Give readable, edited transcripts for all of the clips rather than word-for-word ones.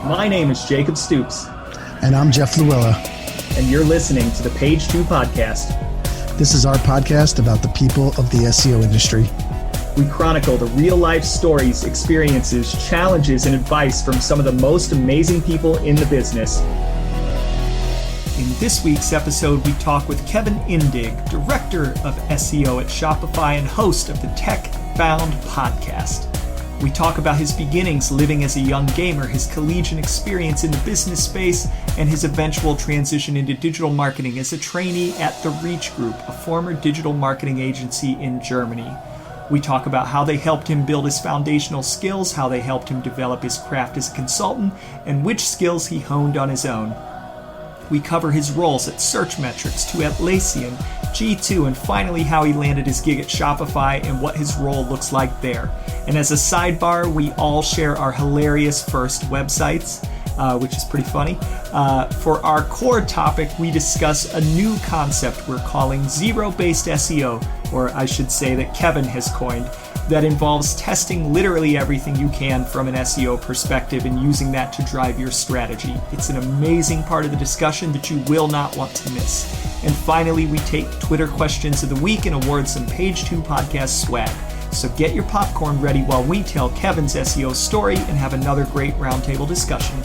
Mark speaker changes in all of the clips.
Speaker 1: My name is Jacob Stoops.
Speaker 2: And I'm Jeff Luella.
Speaker 1: And you're listening to the Page 2 Podcast.
Speaker 2: This is our podcast about the people of the SEO industry.
Speaker 1: We chronicle the real-life stories, experiences, challenges, and advice from some of the most amazing people in the business. In this week's episode, we talk with Kevin Indig, Director of SEO at Shopify and host of the Tech Bound podcast. We talk about his beginnings living as a young gamer, his collegiate experience in the business space, and his eventual transition into digital marketing as a trainee at The Reach Group, a former digital marketing agency in Germany. We talk about how they helped him build his foundational skills, how they helped him develop his craft as a consultant, and which skills he honed on his own. We cover his roles at Search Metrics to Atlassian, G2, and finally how he landed his gig at Shopify and what his role looks like there. And as a sidebar, we all share our hilarious first websites, which is pretty funny. For our core topic, we discuss a new concept we're calling zero-based SEO, or I should say that Kevin has coined, that involves testing literally everything you can from an SEO perspective and using that to drive your strategy. It's an amazing part of the discussion that you will not want to miss. And finally, we take Twitter questions of the week and award some Page 2 podcast swag. So get your popcorn ready while we tell Kevin's SEO story and have another great roundtable discussion.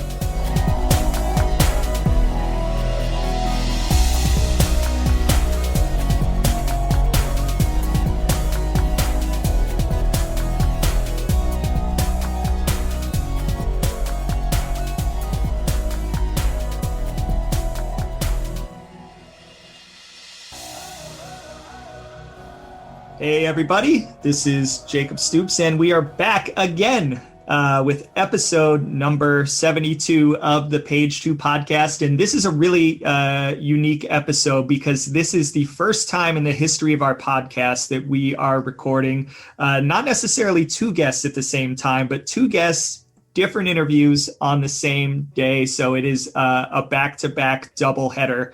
Speaker 1: Hey everybody, this is Jacob Stoops, and we are back again with episode number 72 of the Page 2 podcast. And this is a really unique episode because this is the first time in the history of our podcast that we are recording not necessarily two guests at the same time, but two guests, different interviews on the same day. So it is a back-to-back doubleheader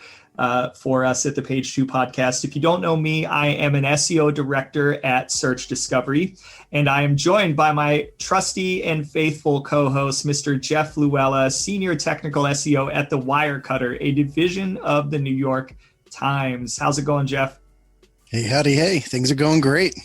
Speaker 1: for us at the Page 2 podcast. If you don't know me, I am an SEO director at Search Discovery, and I am joined by my trusty and faithful co-host, Mr. Jeff Luella, senior technical SEO at The Wirecutter, a division of the New York Times. How's it going, Jeff?
Speaker 2: Hey, howdy, hey. Things are going great.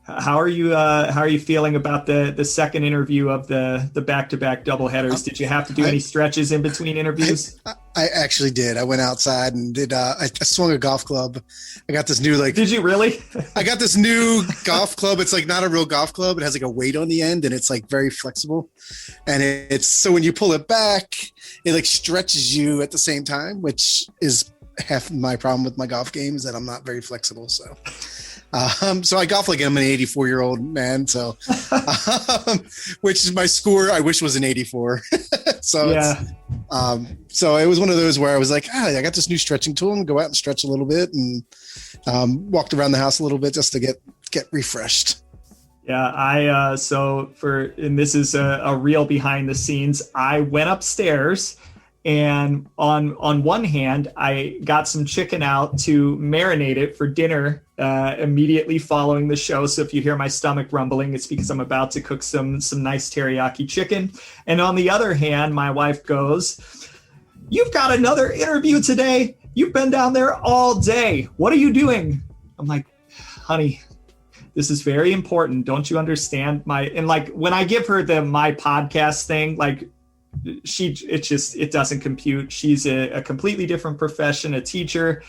Speaker 1: How are you feeling about the second interview of the back-to-back doubleheaders? Did you have to do any stretches in between interviews?
Speaker 2: I actually did. I went outside and did. I swung a golf club. I got this new
Speaker 1: Did you really?
Speaker 2: I got this new golf club. It's like not a real golf club. It has like a weight on the end, and it's like very flexible. And it's so when you pull it back, it like stretches you at the same time, which is half my problem with my golf game is that I'm not very flexible. So I golf like I'm an 84-year-old man. So, which is my score. I wish was an 84. So yeah. So it was one of those where I was like, I got this new stretching tool and go out and stretch a little bit and walked around the house a little bit just to get refreshed.
Speaker 1: Yeah, and this is a real behind the scenes. I went upstairs. And on one hand, I got some chicken out to marinate it for dinner immediately following the show. So if you hear my stomach rumbling, it's because I'm about to cook some nice teriyaki chicken. And on the other hand, my wife goes, "You've got another interview today. You've been down there all day. What are you doing?" I'm like, "Honey, this is very important. Don't you understand?" And like when I give her my podcast thing, like, it doesn't compute. She's a completely different profession, a teacher.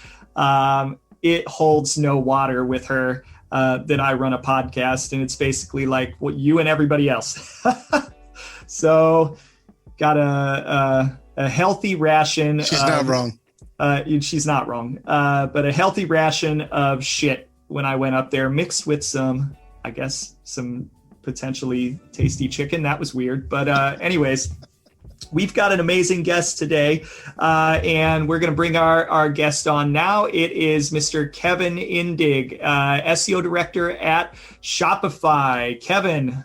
Speaker 1: It holds no water with her that I run a podcast, and it's basically like what you and everybody else. So got a healthy ration.
Speaker 2: She's not wrong.
Speaker 1: She's not wrong. But a healthy ration of shit when I went up there, mixed with some potentially tasty chicken. That was weird. But anyways, we've got an amazing guest today, and we're going to bring our guest on now. It is Mr. Kevin Indig, SEO director at Shopify. Kevin,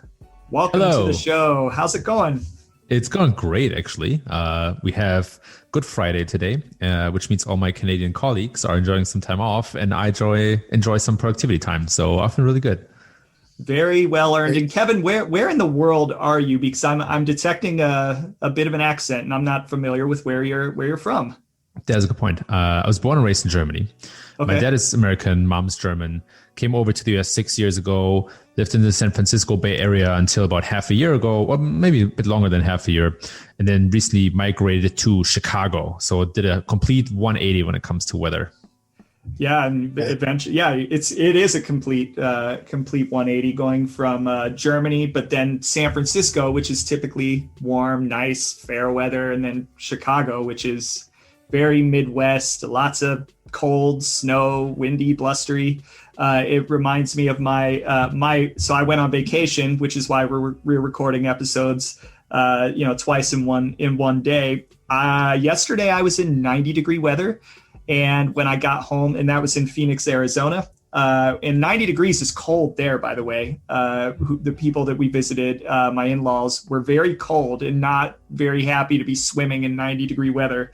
Speaker 1: welcome to the show. How's it going?
Speaker 3: It's going great, actually. We have Good Friday today, which means all my Canadian colleagues are enjoying some time off, and I enjoy some productivity time. So I feel really good.
Speaker 1: Very well earned. And Kevin, where in the world are you? Because I'm detecting a bit of an accent, and I'm not familiar with where you're from.
Speaker 3: That's a good point. I was born and raised in Germany. Okay. My dad is American, mom's German. Came over to the US 6 years ago, lived in the San Francisco Bay Area until about half a year ago, or maybe a bit longer than half a year. And then recently migrated to Chicago. So did a complete 180 when it comes to weather.
Speaker 1: Yeah, and eventually, it is a complete 180 going from Germany, but then San Francisco, which is typically warm, nice, fair weather, and then Chicago, which is very Midwest, lots of cold, snow, windy, blustery. It reminds me of so I went on vacation, which is why we're recording episodes, twice in one day. Yesterday I was in 90-degree weather, and when I got home, and that was in Phoenix, Arizona, and 90 degrees is cold there, by the way. The people that we visited, my in-laws, were very cold and not very happy to be swimming in 90-degree weather.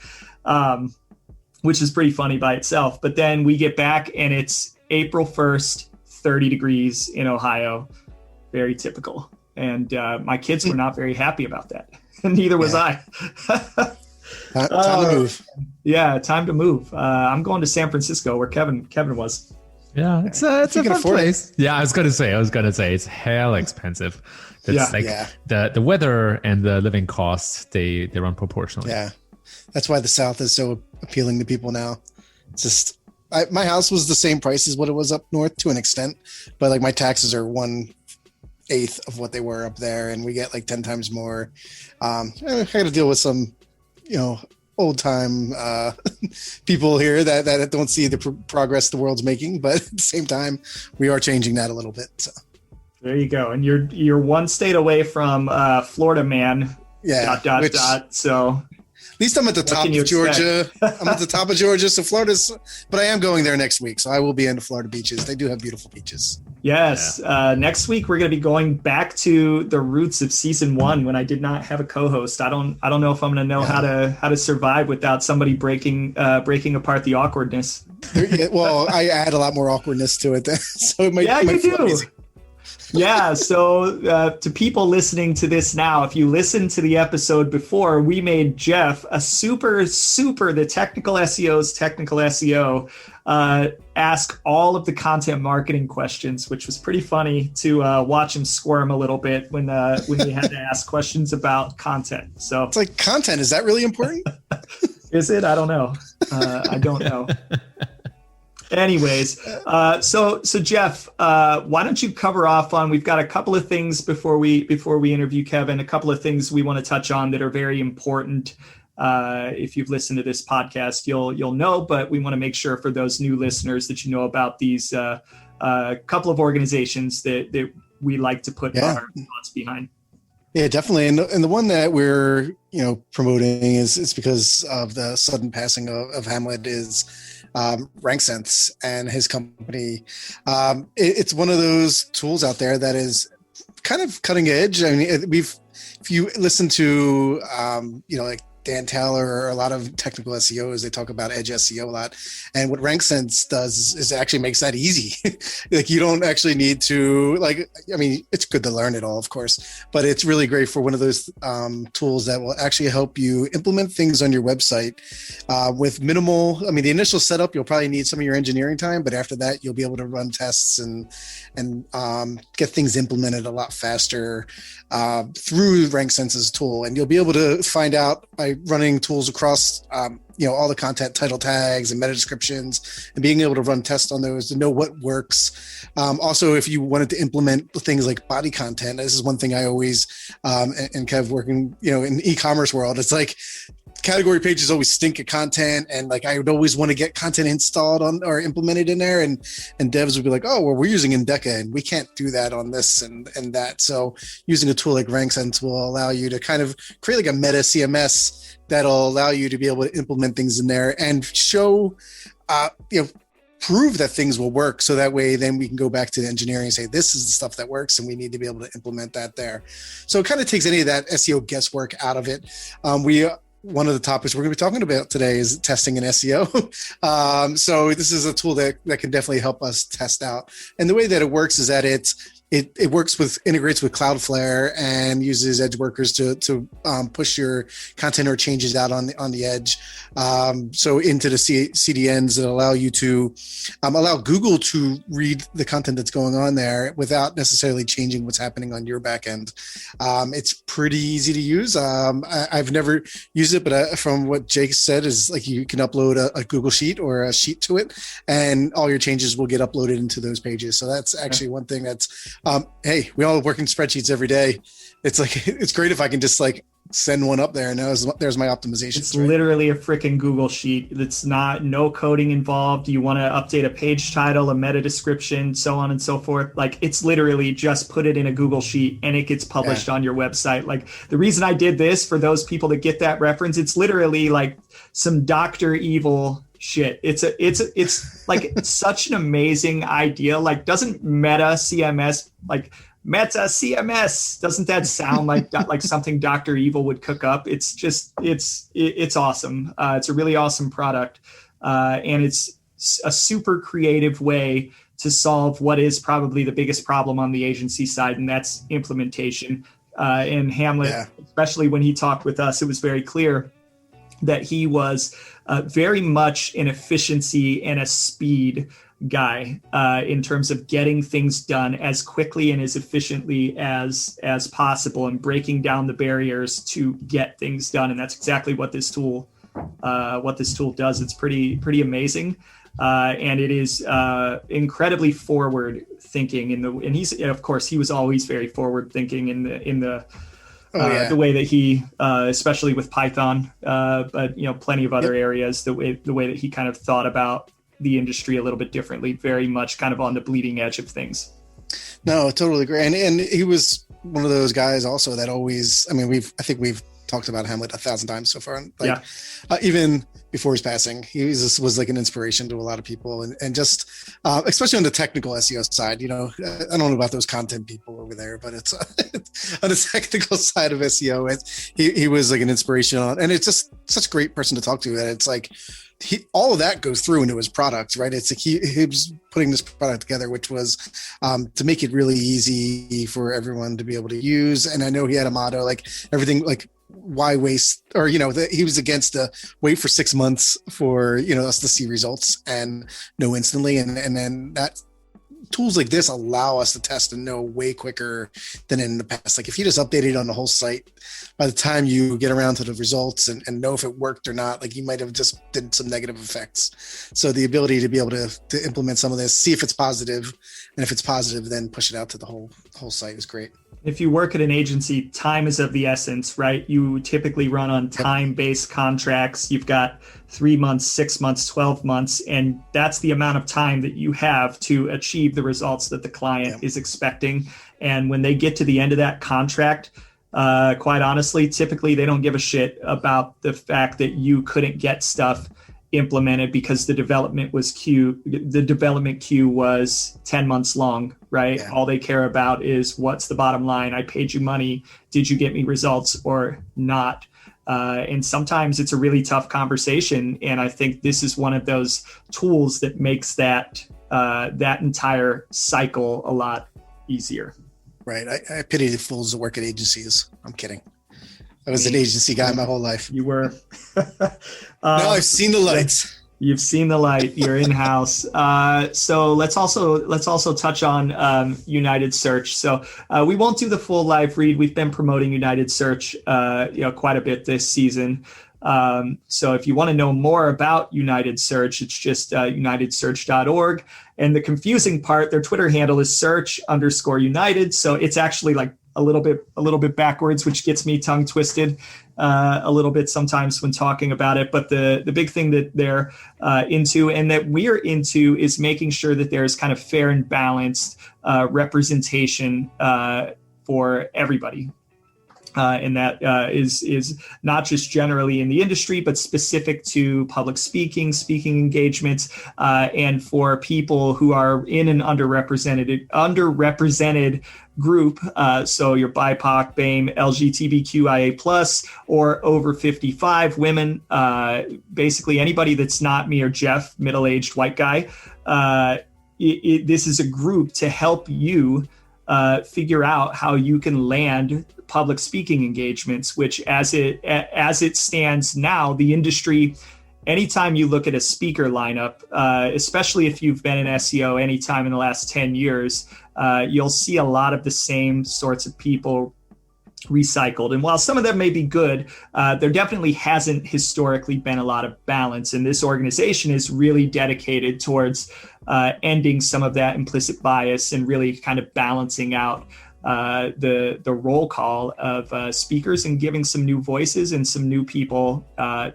Speaker 1: Which is pretty funny by itself. But then we get back and it's April 1st, 30 degrees in Ohio. Very typical. And my kids were not very happy about that. Neither was I.
Speaker 2: Time to move.
Speaker 1: Yeah, time to move. I'm going to San Francisco where Kevin was.
Speaker 3: Yeah, it's a fun place. Yeah, I was gonna say it's hell expensive. It's the weather and the living costs, they run proportionally.
Speaker 2: Yeah. That's why the South is so appealing to people now. It's just, my house was the same price as what it was up north to an extent, but like my taxes are 1/8 of what they were up there, and we get like 10 times more. I got to deal with some, old time people here that don't see the progress the world's making, but at the same time, we are changing that a little bit. So.
Speaker 1: There you go, and you're one state away from Florida man.
Speaker 2: Yeah.
Speaker 1: So.
Speaker 2: At least I'm at the top of Georgia. I'm at the top of Georgia, so Florida's. But I am going there next week, so I will be in the Florida beaches. They do have beautiful beaches.
Speaker 1: Yes. Yeah. Next week we're going to be going back to the roots of season 1 when I did not have a co-host. I don't know if I'm going to know how to survive without somebody breaking apart the awkwardness.
Speaker 2: Well, I add a lot more awkwardness to it, then, so it might.
Speaker 1: Yeah, you do.
Speaker 2: Easy.
Speaker 1: Yeah, so to people listening to this now, if you listened to the episode before, we made Jeff a super the technical SEO's technical SEO ask all of the content marketing questions, which was pretty funny to watch him squirm a little bit when he had to ask questions about content. So
Speaker 2: it's like, content, is that really important?
Speaker 1: Is it? I don't know. I don't know. Anyways, so Jeff, why don't you cover off on? We've got a couple of things before we interview Kevin. A couple of things we want to touch on that are very important. If you've listened to this podcast, you'll know, but we want to make sure for those new listeners that you know about these couple of organizations that we like to put our thoughts behind.
Speaker 2: Yeah, definitely. And the one that we're promoting is because of the sudden passing of Hamlet is RankSense and his company. It's one of those tools out there that is kind of cutting edge. I mean, if you listen to like Dan Taylor or a lot of technical SEOs, they talk about edge SEO a lot. And what RankSense does is it actually makes that easy. Like, you don't actually need to, it's good to learn it all, of course, but it's really great for one of those tools that will actually help you implement things on your website with minimal. I mean, the initial setup, you'll probably need some of your engineering time, but after that, you'll be able to run tests and get things implemented a lot faster through RankSense's tool. And you'll be able to find out by running tools across all the content, title tags and meta descriptions, and being able to run tests on those to know what works. Also, if you wanted to implement things like body content, this is one thing I always and Kev working in the e-commerce world, it's like category pages always stink at content, and like I would always want to get content installed on or implemented in there, and devs would be like, oh, well, we're using Indeca and we can't do that on this and that. So using a tool like RankSense will allow you to kind of create like a meta CMS that'll allow you to be able to implement things in there and show prove that things will work, so that way then we can go back to the engineering and say, this is the stuff that works and we need to be able to implement that there. So it kind of takes any of that SEO guesswork out of it. One of the topics we're going to be talking about today is testing in SEO. So this is a tool that can definitely help us test out. And the way that it works is that it's it integrates with Cloudflare and uses edge workers to push your content or changes out on the edge. So into the CDNs that allow you to allow Google to read the content that's going on there without necessarily changing what's happening on your back end. It's pretty easy to use. I've never used it, but from what Jake said is like you can upload a Google Sheet or a sheet to it, and all your changes will get uploaded into those pages. So that's actually one thing that's, hey, we all work in spreadsheets every day. It's like, it's great if I can just like send one up there and there's my optimization.
Speaker 1: It's literally a freaking Google Sheet. It's no coding involved. You want to update a page title, a meta description, so on and so forth. Like it's literally just put it in a Google Sheet and it gets published on your website. Like the reason I did this, for those people that get that reference, it's literally like some Dr. Evil shit. It's like such an amazing idea. Like doesn't Meta CMS, like Meta CMS, doesn't that sound like something Dr. Evil would cook up? It's just, it's awesome. It's a really awesome product. And it's a super creative way to solve what is probably the biggest problem on the agency side, and that's implementation. And Hamlet, especially when he talked with us, it was very clear that he was very much an efficiency and a speed guy in terms of getting things done as quickly and as efficiently as possible and breaking down the barriers to get things done. And that's exactly what this tool does. It's pretty amazing. And it is incredibly forward thinking and he's, of course, he was always very forward thinking in the way that he, especially with Python, but plenty of other areas, the way that he kind of thought about the industry a little bit differently, very much kind of on the bleeding edge of things.
Speaker 2: No, totally agree. And he was one of those guys also that always, I think we've talked about Hamlet 1,000 times so far. Even before his passing, he was like an inspiration to a lot of people and just, especially on the technical SEO side, I don't know about those content people over there, but it's on the technical side of SEO, he was like an inspiration and it's just such a great person to talk to. And it's like, all of that goes through into his product, right? It's like he was putting this product together, which was to make it really easy for everyone to be able to use. And I know he had a motto, like everything, like why waste, or he was against the wait for 6 months for us to see results and know instantly, and then that. Tools like this allow us to test and know way quicker than in the past. Like if you just update it on the whole site, by the time you get around to the results and know if it worked or not, like you might have just did some negative effects. So the ability to be able to implement some of this, see if it's positive, and if it's positive, then push it out to the whole site is great.
Speaker 1: If you work at an agency, time is of the essence, right? You typically run on time-based contracts. You've got 3 months, 6 months, 12 months, and that's the amount of time that you have to achieve the results that the client is expecting. And when they get to the end of that contract, quite honestly, typically they don't give a shit about the fact that you couldn't get stuff implemented because the development queue was 10 months long, right? Yeah. All they care about is what's the bottom line. I paid you money. Did you get me results or not? And sometimes it's a really tough conversation. And I think this is one of those tools that makes that entire cycle a lot easier.
Speaker 2: Right. I pity the fools that work at agencies. I'm kidding. I was an agency guy my whole life.
Speaker 1: You were.
Speaker 2: No, I've seen the lights.
Speaker 1: You've seen the light. You're in-house. So let's also touch on United Search. So we won't do the full live read. We've been promoting United Search quite a bit this season. So if you want to know more about United Search, it's just unitedsearch.org. And the confusing part, their Twitter handle is search_United. So it's actually like a little bit backwards, which gets me tongue twisted a little bit sometimes when talking about it. But the big thing that they're into and that we're into is making sure that there's kind of fair and balanced representation for everybody. And that is not just generally in the industry, but specific to public speaking engagements, and for people who are in an underrepresented group. So your BIPOC, BAME, LGBTQIA+, or over 55 women, basically anybody that's not me or Jeff, middle-aged white guy. This is a group to help you figure out how you can land public speaking engagements, which as it stands now, the industry, anytime you look at a speaker lineup, especially if you've been in SEO anytime in the last 10 years, you'll see a lot of the same sorts of people recycled. And while some of them may be good, there definitely hasn't historically been a lot of balance. And this organization is really dedicated towards ending some of that implicit bias and really kind of balancing out the roll call of speakers and giving some new voices and some new people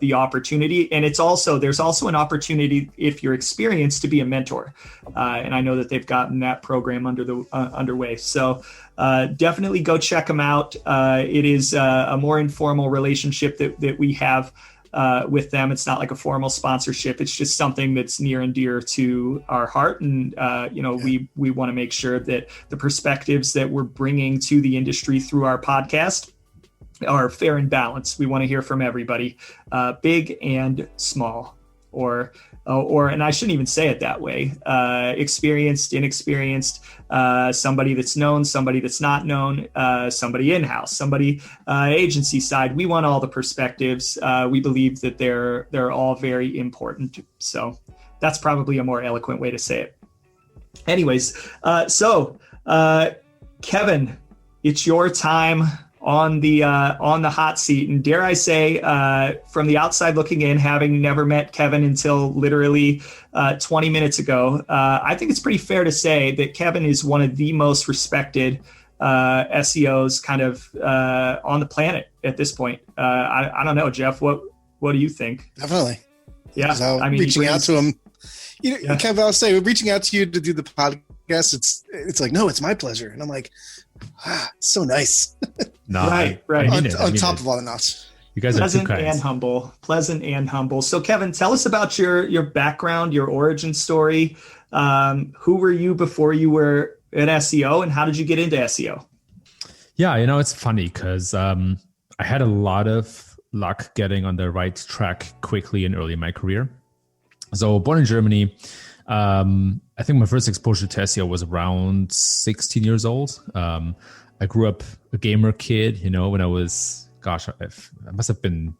Speaker 1: the opportunity. And there's also an opportunity, if you're experienced, to be a mentor. And I know that they've gotten that program underway. So definitely go check them out. It is a more informal relationship that we have with them. It's not like a formal sponsorship. It's just something that's near and dear to our heart. And, we want to make sure that the perspectives that we're bringing to the industry through our podcast are fair and balanced. We want to hear from everybody, big and small, or and I shouldn't even say it that way, experienced, inexperienced, somebody that's known, somebody that's not known, somebody in-house, somebody agency side. We want all the perspectives. We believe that they're all very important. So that's probably a more eloquent way to say it. Anyways, Kevin, it's your time on the hot seat, and dare I say, from the outside looking in, having never met Kevin until literally 20 minutes ago, I think it's pretty fair to say that Kevin is one of the most respected SEOs kind of on the planet at this point. I don't know, Jeff, what do you think?
Speaker 2: Definitely.
Speaker 1: Yeah,
Speaker 2: so reaching out to him, Kevin, I'll say, reaching out to you to do the podcast, it's like, no, it's my pleasure, and I'm like, so nice.
Speaker 3: No,
Speaker 1: right.
Speaker 2: On top of all the knots.
Speaker 3: You guys are
Speaker 1: pleasant and humble. So Kevin, tell us about your background, your origin story. Who were you before you were an SEO, and how did you get into SEO?
Speaker 3: Yeah, it's funny because I had a lot of luck getting on the right track quickly and early in my career. So born in Germany, I think my first exposure to SEO was around 16 years old. I grew up a gamer kid, when I was, I must have been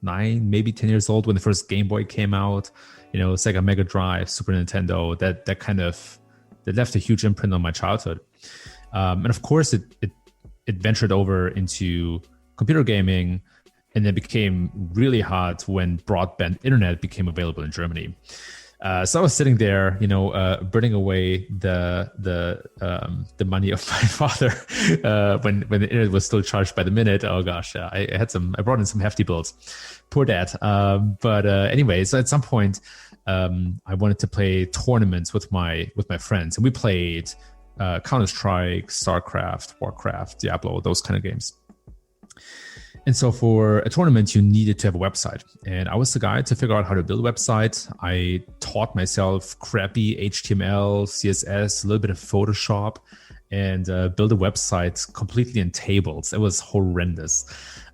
Speaker 3: 9, maybe 10 years old when the first Game Boy came out, Sega Mega Drive, Super Nintendo, that left a huge imprint on my childhood. And of course it ventured over into computer gaming, and then became really hot when broadband internet became available in Germany. So I was sitting there, burning away the money of my father when the internet was still charged by the minute. Oh gosh, I brought in some hefty bills. Poor dad. But anyway, so at some point, I wanted to play tournaments with my friends, and we played Counter-Strike, StarCraft, Warcraft, Diablo, those kind of games. And so for a tournament, you needed to have a website. And I was the guy to figure out how to build a website. I taught myself crappy HTML, CSS, a little bit of Photoshop, and build a website completely in tables. It was horrendous.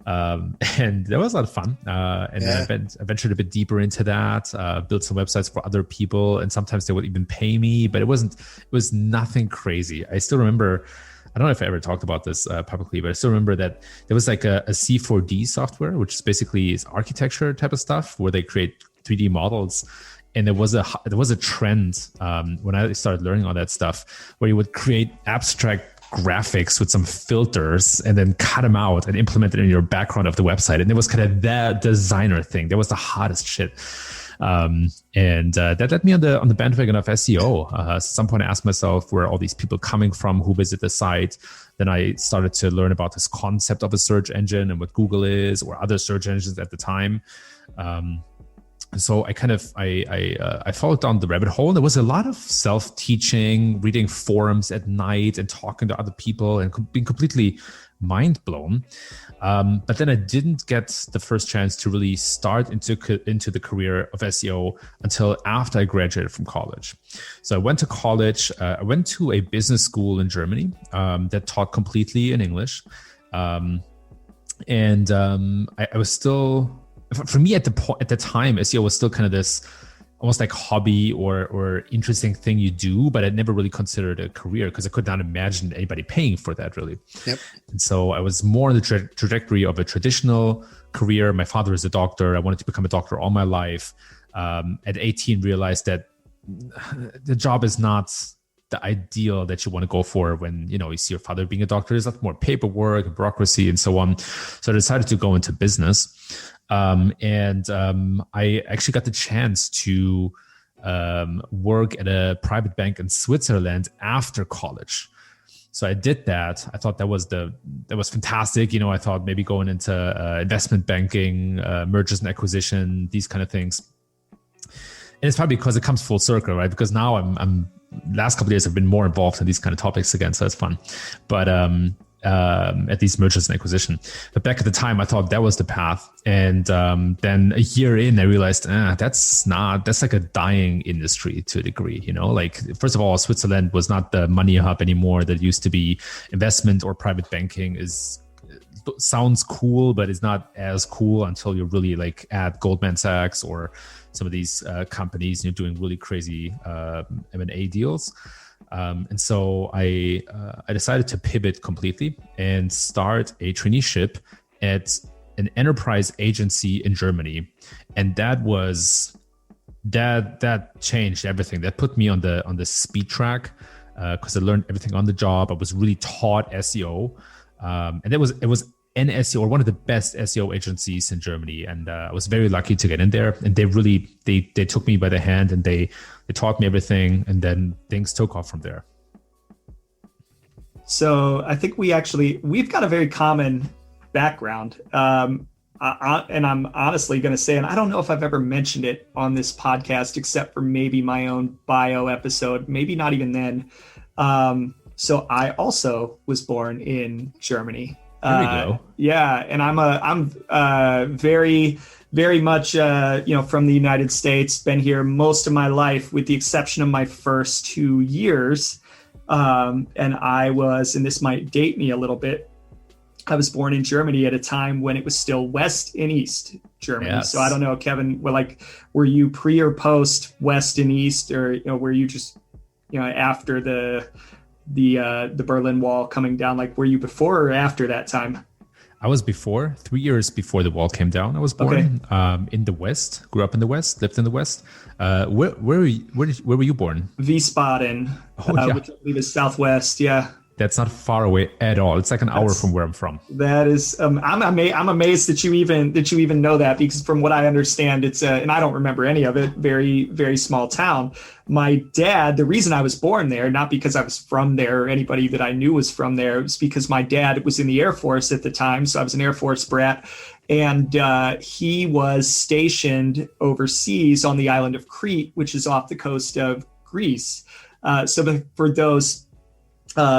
Speaker 3: And that was a lot of fun. Then I ventured a bit deeper into that, built some websites for other people. And sometimes they would even pay me, but it was nothing crazy. I still remember, I don't know if I ever talked about this publicly, but I still remember that there was like a C4D software, which is basically architecture type of stuff where they create 3D models. And there was a trend when I started learning all that stuff where you would create abstract graphics with some filters and then cut them out and implement it in your background of the website. And it was kind of that designer thing. That was the hottest shit. That led me on the bandwagon of SEO. At some point I asked myself, where are all these people coming from who visit the site? Then I started to learn about this concept of a search engine and what Google is, or other search engines at the time. So I followed down the rabbit hole. There was a lot of self-teaching, reading forums at night and talking to other people and being completely mind blown. But then I didn't get the first chance to really start into the career of SEO until after I graduated from college. So I went to college. I went to a business school in Germany that taught completely in English. I was still, for me at the time, SEO was still kind of this almost like hobby or interesting thing you do, but I never really considered a career because I could not imagine anybody paying for that really.
Speaker 2: Yep.
Speaker 3: And so I was more on the trajectory of a traditional career. My father is a doctor. I wanted to become a doctor all my life. At 18, realized that the job is not the ideal that you want to go for when, you see your father being a doctor. There's a lot more paperwork and bureaucracy and so on. So I decided to go into business. I actually got the chance to work at a private bank in Switzerland after college. So I did that. I thought that was fantastic. I thought maybe going into investment banking, mergers and acquisition, these kind of things. And it's probably because it comes full circle, right? Because now I'm last couple of years I've been more involved in these kind of topics again, so that's fun. But at these mergers and acquisition. But back at the time, I thought that was the path. And then a year in, I realized that's like a dying industry to a degree. Like, first of all, Switzerland was not the money hub anymore that used to be. Investment or private banking sounds cool, but it's not as cool until you're really like at Goldman Sachs or some of these companies, doing really crazy M&A deals. And so I decided to pivot completely and start a traineeship at an enterprise agency in Germany. And that changed everything. That put me on the speed track because I learned everything on the job. I was really taught SEO. And it was an SEO, or one of the best SEO agencies in Germany. And I was very lucky to get in there. And they really, they took me by the hand and they taught me everything. And then things took off from there.
Speaker 1: So I think we've got a very common background. And I'm honestly going to say, and I don't know if I've ever mentioned it on this podcast, except for maybe my own bio episode, maybe not even then. So I also was born in Germany.
Speaker 3: There we go.
Speaker 1: Yeah, and I'm very, very much from the United States. Been here most of my life, with the exception of my first 2 years. And I was, and this might date me a little bit, I was born in Germany at a time when it was still West and East Germany. Yes. So I don't know, Kevin, were you pre or post West and East, or were you just after the Berlin Wall coming down? Like, were you before or after that time?
Speaker 3: I was before, 3 years before the wall came down. I was born in the West, grew up in the West, lived in the West. Where were you born?
Speaker 1: Wiesbaden, which I believe is Southwest. Yeah.
Speaker 3: That's not far away at all. It's like an hour from where I'm from. That is,
Speaker 1: I'm amazed that you even know that, because from what I understand, it's and I don't remember any of it, very, very small town. My dad, the reason I was born there, not because I was from there or anybody that I knew was from there, it was because my dad was in the Air Force at the time. So I was an Air Force brat. And he was stationed overseas on the island of Crete, which is off the coast of Greece. So for those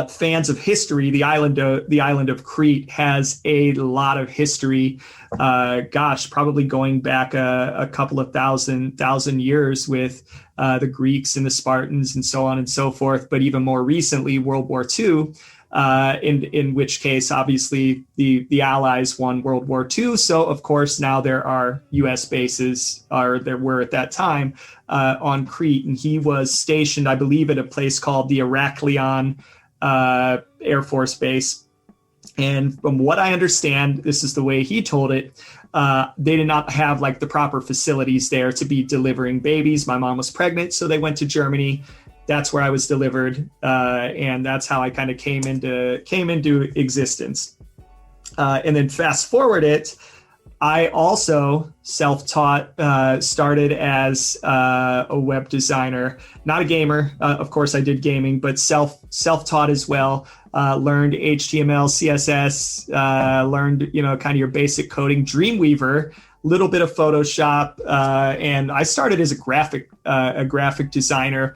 Speaker 1: fans of history, the island of Crete has a lot of history. Probably going back a couple of thousand years with the Greeks and the Spartans and so on and so forth. But even more recently, World War II, in which case, obviously, the Allies won World War II. So, of course, now there are U.S. bases, or there were at that time, on Crete. And he was stationed, I believe, at a place called the Heraklion Air Force Base. And from what I understand, this is the way he told it, they did not have like the proper facilities there to be delivering babies. My mom was pregnant, so they went to Germany. That's where I was delivered, and that's how I kind of came into existence. And then fast forward it, I also self-taught, started as a web designer, not a gamer. Of course, I did gaming, but self-taught as well. Learned HTML, CSS, learned kind of your basic coding, Dreamweaver, little bit of Photoshop, and I started as a graphic designer.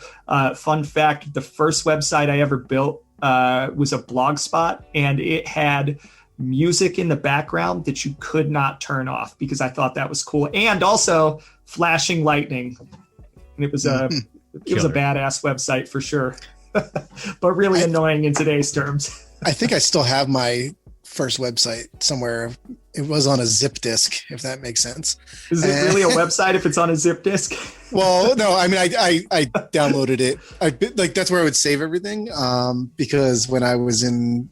Speaker 1: Fun fact: the first website I ever built was a blogspot, and it had music in the background that you could not turn off, because I thought that was cool, and also flashing lightning. And it was a badass website for sure, but really annoying in today's terms.
Speaker 2: I think I still have my first website somewhere It was on a zip disk, if that makes sense.
Speaker 1: Is it really a website if it's on a zip disk?
Speaker 2: Well, no, I mean, I downloaded it. That's where I would save everything. Because when I was in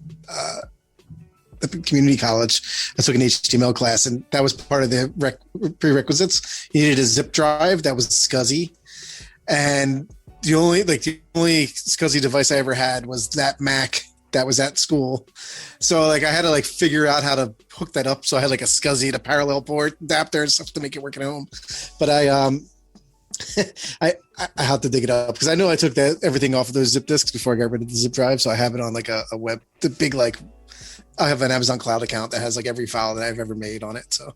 Speaker 2: the community college, I took an HTML class, and that was part of the prerequisites. You needed a zip drive that was SCSI, and the only SCSI device I ever had was that Mac that was at school. So like I had to like figure out how to hook that up. So I had like a SCSI to parallel port adapter and stuff to make it work at home. But I had to dig it up because I know I took everything off of those zip disks before I got rid of the zip drive. So I have it on like a web, the big, like I have an Amazon Cloud account that has like every file that I've ever made on it. So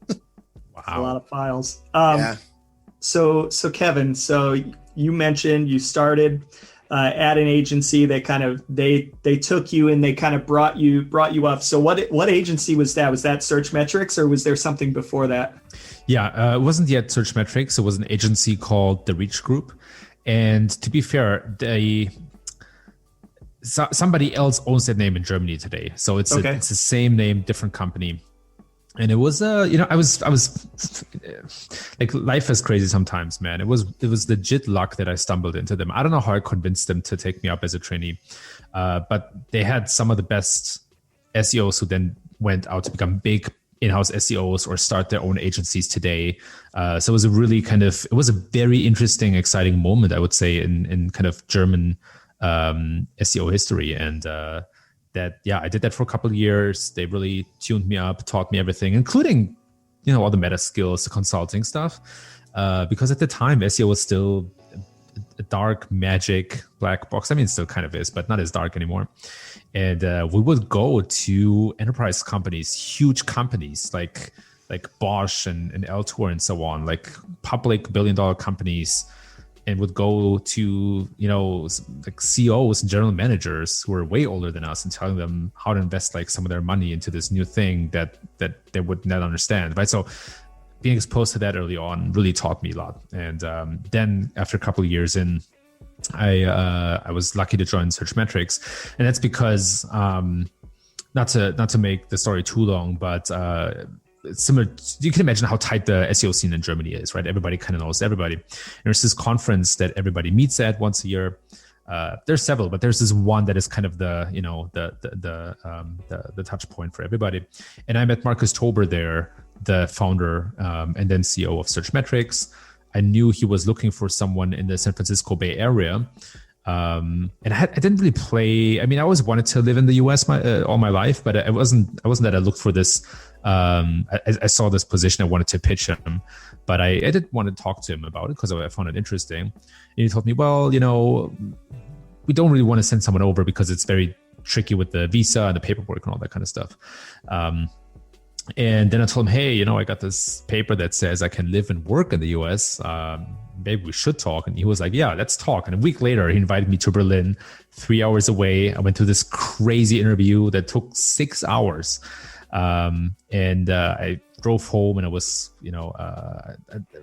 Speaker 1: wow, a lot of files.
Speaker 2: Yeah.
Speaker 1: So Kevin, so you mentioned you started at an agency that kind of they took you and they kind of brought you up. So what agency was that? Was that Searchmetrics or was there something before that?
Speaker 3: Yeah, it wasn't yet Searchmetrics. It was an agency called The Reach Group. And to be fair, somebody else owns that name in Germany today. So it's it's the same name, different company. And it was, I was like, life is crazy sometimes, man. It was legit luck that I stumbled into them. I don't know how I convinced them to take me up as a trainee, but they had some of the best SEOs who then went out to become big in-house SEOs or start their own agencies today. So it was it was a very interesting, exciting moment, I would say, in kind of German SEO history. And I did that for a couple of years. They really tuned me up, taught me everything, including, all the meta skills, the consulting stuff. Because at the time, SEO was still a dark magic black box. I mean, it still kind of is, but not as dark anymore. And we would go to enterprise companies, huge companies like Bosch and Altor and so on, like public billion-dollar companies, and would go to, like CEOs and general managers who are way older than us and telling them how to invest like some of their money into this new thing that they would not understand, right? So being exposed to that early on really taught me a lot. And then after a couple of years in, I was lucky to join Searchmetrics, and that's because not to make the story too long, but it's similar. You can imagine how tight the SEO scene in Germany is, right? Everybody kind of knows everybody. And there's this conference that everybody meets at once a year. There's several, but there's this one that is kind of the touch point for everybody. And I met Marcus Tober there, the founder and then CEO of Searchmetrics. I knew he was looking for someone in the San Francisco Bay Area. And I didn't really play. I mean, I always wanted to live in the US all my life, but I wasn't that I looked for this. I saw this position. I wanted to pitch him, but I didn't want to talk to him about it because I found it interesting. And he told me, well, we don't really want to send someone over because it's very tricky with the visa and the paperwork and all that kind of stuff. And then I told him, hey, I got this paper that says I can live and work in the US. Maybe we should talk. And he was like, yeah, let's talk. And a week later, he invited me to Berlin, 3 hours away. I went to this crazy interview that took 6 hours. And I drove home, and I was, I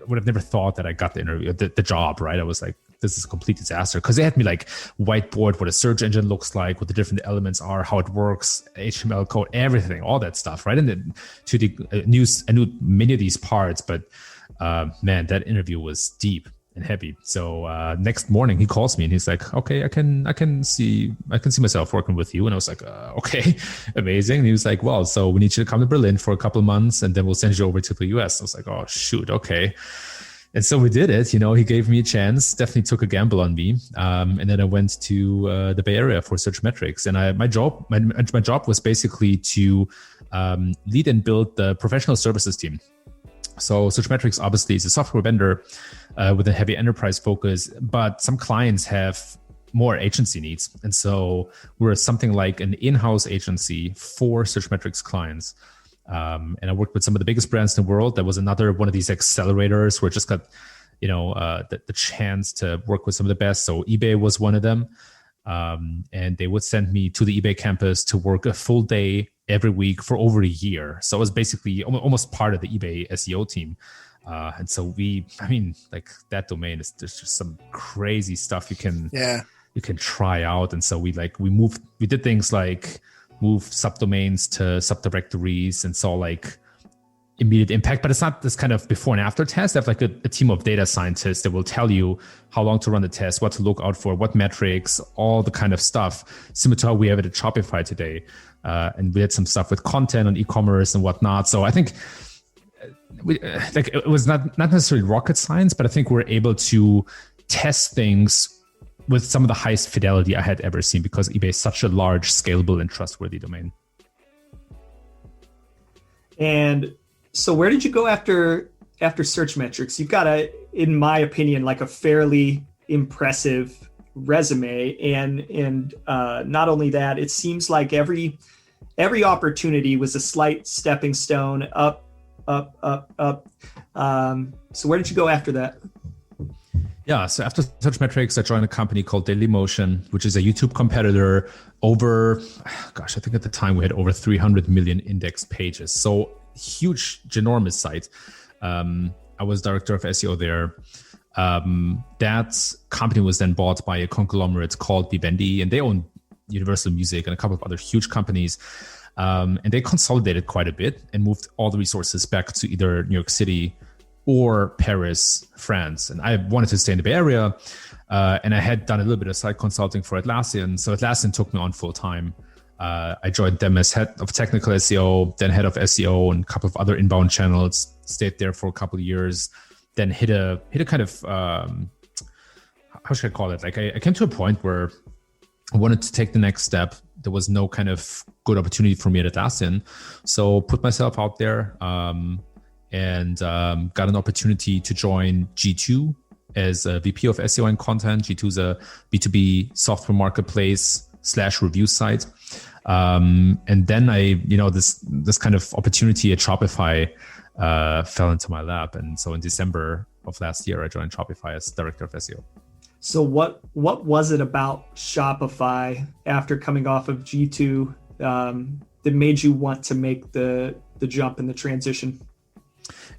Speaker 3: would have never thought that I got the interview, the job, right? I was like, this is a complete disaster, because they had me like whiteboard what a search engine looks like, what the different elements are, how it works, HTML code, everything, all that stuff, right? And then to the news, I knew many of these parts, but man, that interview was deep and heavy. So next morning he calls me and he's like, okay, I can see myself working with you. And I was like, okay, amazing. And he was like, well, so we need you to come to Berlin for a couple of months, and then we'll send you over to the US. I was like, oh shoot, okay. And so we did it. He gave me a chance, definitely took a gamble on me. And then I went to the Bay Area for Searchmetrics. And my job was basically to lead and build the professional services team. So Searchmetrics obviously is a software vendor with a heavy enterprise focus, but some clients have more agency needs. And so we're something like an in-house agency for Searchmetrics clients. And I worked with some of the biggest brands in the world. That was another one of these accelerators where I just got, the chance to work with some of the best. So eBay was one of them. And they would send me to the eBay campus to work a full day every week for over a year. So I was basically almost part of the eBay SEO team. And so that domain is, there's just some crazy stuff you can try out. And so we did things like move subdomains to subdirectories, and saw like immediate impact, but it's not this kind of before and after test. I have like a team of data scientists that will tell you how long to run the test, what to look out for, what metrics, all the kind of stuff, similar to how we have it at Shopify today. And we had some stuff with content on e-commerce and whatnot. So I think it was not necessarily rocket science, but I think we're able to test things with some of the highest fidelity I had ever seen, because eBay is such a large, scalable, and trustworthy domain.
Speaker 1: And so where did you go after search metrics? You've got in my opinion, like a fairly impressive resume. And not only that, it seems like every opportunity was a slight stepping stone up. So where did you go after that?
Speaker 3: Yeah, so after search metrics, I joined a company called DailyMotion, which is a YouTube competitor. I think at the time we had over 300 million indexed pages. So huge, ginormous site. I was director of SEO there. That company was then bought by a conglomerate called Vivendi, and they own Universal Music and a couple of other huge companies. And they consolidated quite a bit and moved all the resources back to either New York City or Paris, France. And I wanted to stay in the Bay Area. And I had done a little bit of site consulting for Atlassian. So Atlassian took me on full time. I joined them as head of technical SEO, then head of SEO and a couple of other inbound channels, stayed there for a couple of years, then hit a kind of, how should I call it? Like I came to a point where I wanted to take the next step. There was no kind of good opportunity for me at Atlassian. So put myself out there, and got an opportunity to join G2 as a VP of SEO and content. G2 is a B2B software marketplace / review site. And then this kind of opportunity at Shopify fell into my lap. And so in December of last year, I joined Shopify as director of SEO.
Speaker 1: So what was it about Shopify after coming off of G2 that made you want to make the jump and the transition?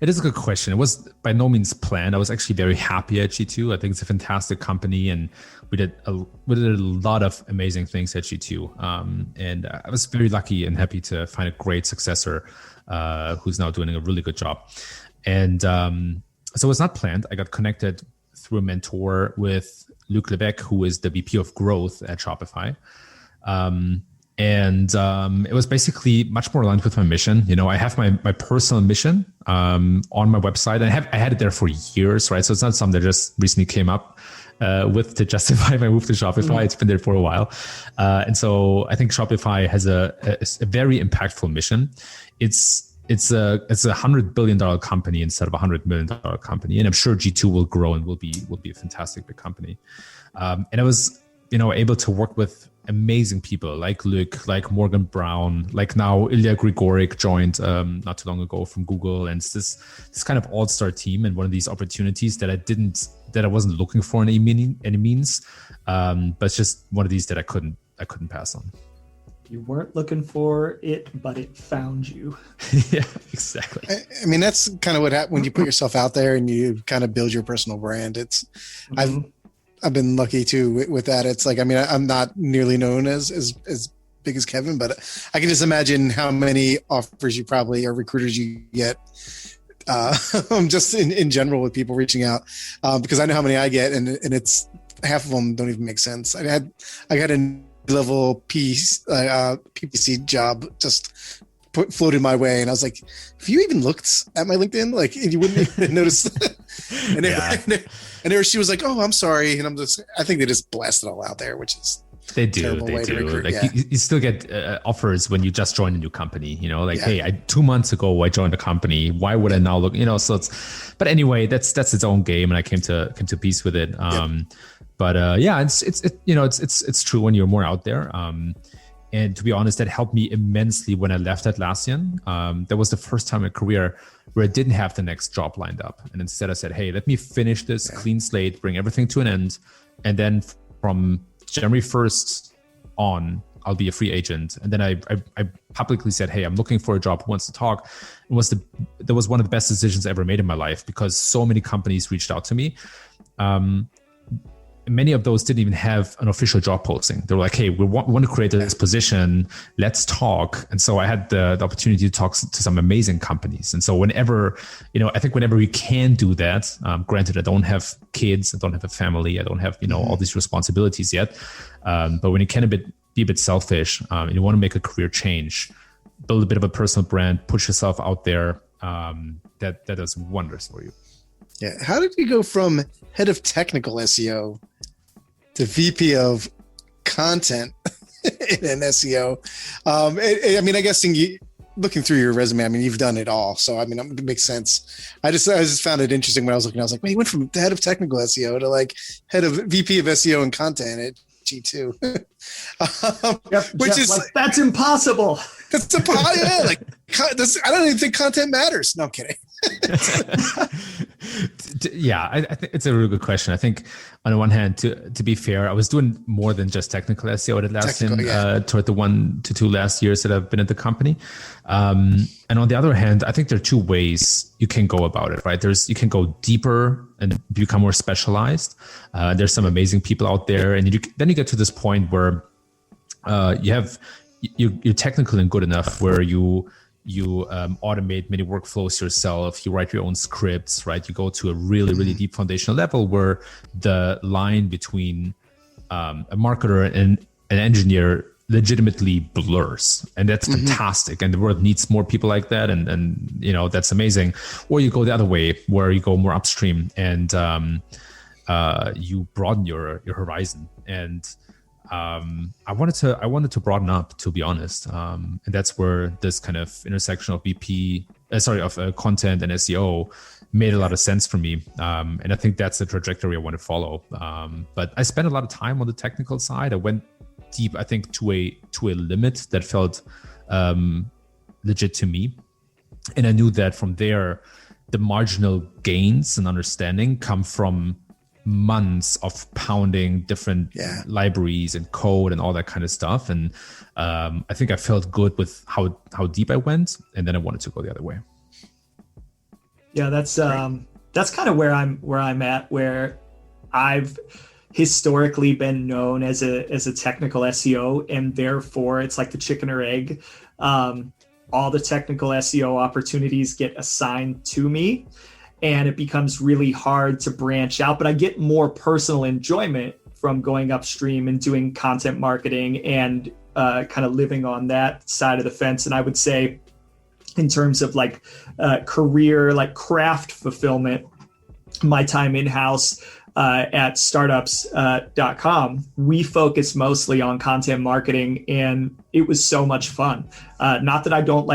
Speaker 3: It is a good question. It was by no means planned. I was actually very happy at G2. I think it's a fantastic company, and we did a lot of amazing things at G2. And I was very lucky and happy to find a great successor who's now doing a really good job. And so it was not planned. I got connected through a mentor with Luc Lebec, who is the VP of growth at Shopify. And it was basically much more aligned with my mission. You know, I have my personal mission on my website. I had it there for years, right? So it's not something that just recently came up with to justify my move to Shopify. Mm-hmm. It's been there for a while. And so I think Shopify has a very impactful mission. It's a $100 billion company instead of a $100 million company. And I'm sure G2 will grow and will be a fantastic big company. And I was, able to work with amazing people like Luc, like Morgan Brown, like now Ilya Grigorik joined not too long ago from Google. And it's this kind of all-star team, and one of these opportunities that I wasn't looking for in any means. But it's just one of these that I couldn't pass on.
Speaker 1: You weren't looking for it, but it found you.
Speaker 3: Yeah, exactly.
Speaker 2: I mean, that's kind of what happens when you put yourself out there and you kind of build your personal brand. I've been lucky too with that. It's like, I mean, I'm not nearly known as big as Kevin, but I can just imagine how many offers you probably or recruiters you get just in general with people reaching out, because I know how many I get, and it's half of them don't even make sense. I got a level PPC job just floated my way, and I was like, if you even looked at my LinkedIn, like you wouldn't even notice. And she was like, "Oh, I'm sorry," and I think they just blast it all out there, which is
Speaker 3: they do. Like you still get offers when you just join a new company. Hey, 2 months ago I joined a company. Why would I now look? So it's. But anyway, that's its own game, and I came to peace with it. But it's true when you're more out there. And to be honest, that helped me immensely when I left Atlassian. That was the first time in my career where I didn't have the next job lined up. And instead I said, hey, let me finish this clean slate, bring everything to an end. And then from January 1st on, I'll be a free agent. And then I publicly said, hey, I'm looking for a job. Who wants to talk? That was one of the best decisions I ever made in my life, because so many companies reached out to me. many of those didn't even have an official job posting. They were like, hey, we want to create this position. Let's talk. And so I had the opportunity to talk to some amazing companies. And so whenever, I think whenever we can do that, granted, I don't have kids, I don't have a family, I don't have, all these responsibilities yet. But when you can be a bit selfish, and you want to make a career change, build a bit of a personal brand, push yourself out there, that does wonders for you.
Speaker 2: Yeah. How did you go from head of technical SEO to VP of content in an SEO? I guess looking through your resume, you've done it all. So, it makes sense. I just found it interesting when I was looking. I was like, man, you went from the head of technical SEO to like head of VP of SEO and content at G2.
Speaker 1: Which is like, that's impossible.
Speaker 2: That's impossible. Yeah, I don't even think content matters. No, I'm kidding.
Speaker 3: Yeah, I think it's a really good question. I think on the one hand, to be fair, I was doing more than just technical SEO at Atlassian toward the 1 to 2 last years that I've been at the company. And on the other hand, I think there are two ways you can go about it, right? You can go deeper and become more specialized. There's some amazing people out there. And then you get to this point where you're technical and good enough where you automate many workflows yourself. You write your own scripts, right? You go to a really, really deep foundational level where the line between a marketer and an engineer legitimately blurs, and that's fantastic. And the world needs more people like that, and that's amazing. Or you go the other way, where you go more upstream and you broaden your horizon. And I wanted to broaden up, to be honest, and that's where this kind of intersection of content and SEO made a lot of sense for me, and I think that's the trajectory I want to follow. But I spent a lot of time on the technical side. I went deep, I think, to a limit that felt legit to me, and I knew that from there, the marginal gains and understanding come from months of pounding different libraries and code and all that kind of stuff. And I think I felt good with how deep I went, and then I wanted to go the other way.
Speaker 1: Yeah, that's kind of where I'm at, where I've historically been known as a technical SEO, and therefore it's like the chicken or egg. All the technical SEO opportunities get assigned to me, and it becomes really hard to branch out. But I get more personal enjoyment from going upstream and doing content marketing and kind of living on that side of the fence. And I would say, in terms of career, craft fulfillment, my time in-house at startups.com, we focus mostly on content marketing, and it was so much fun. Not that I don't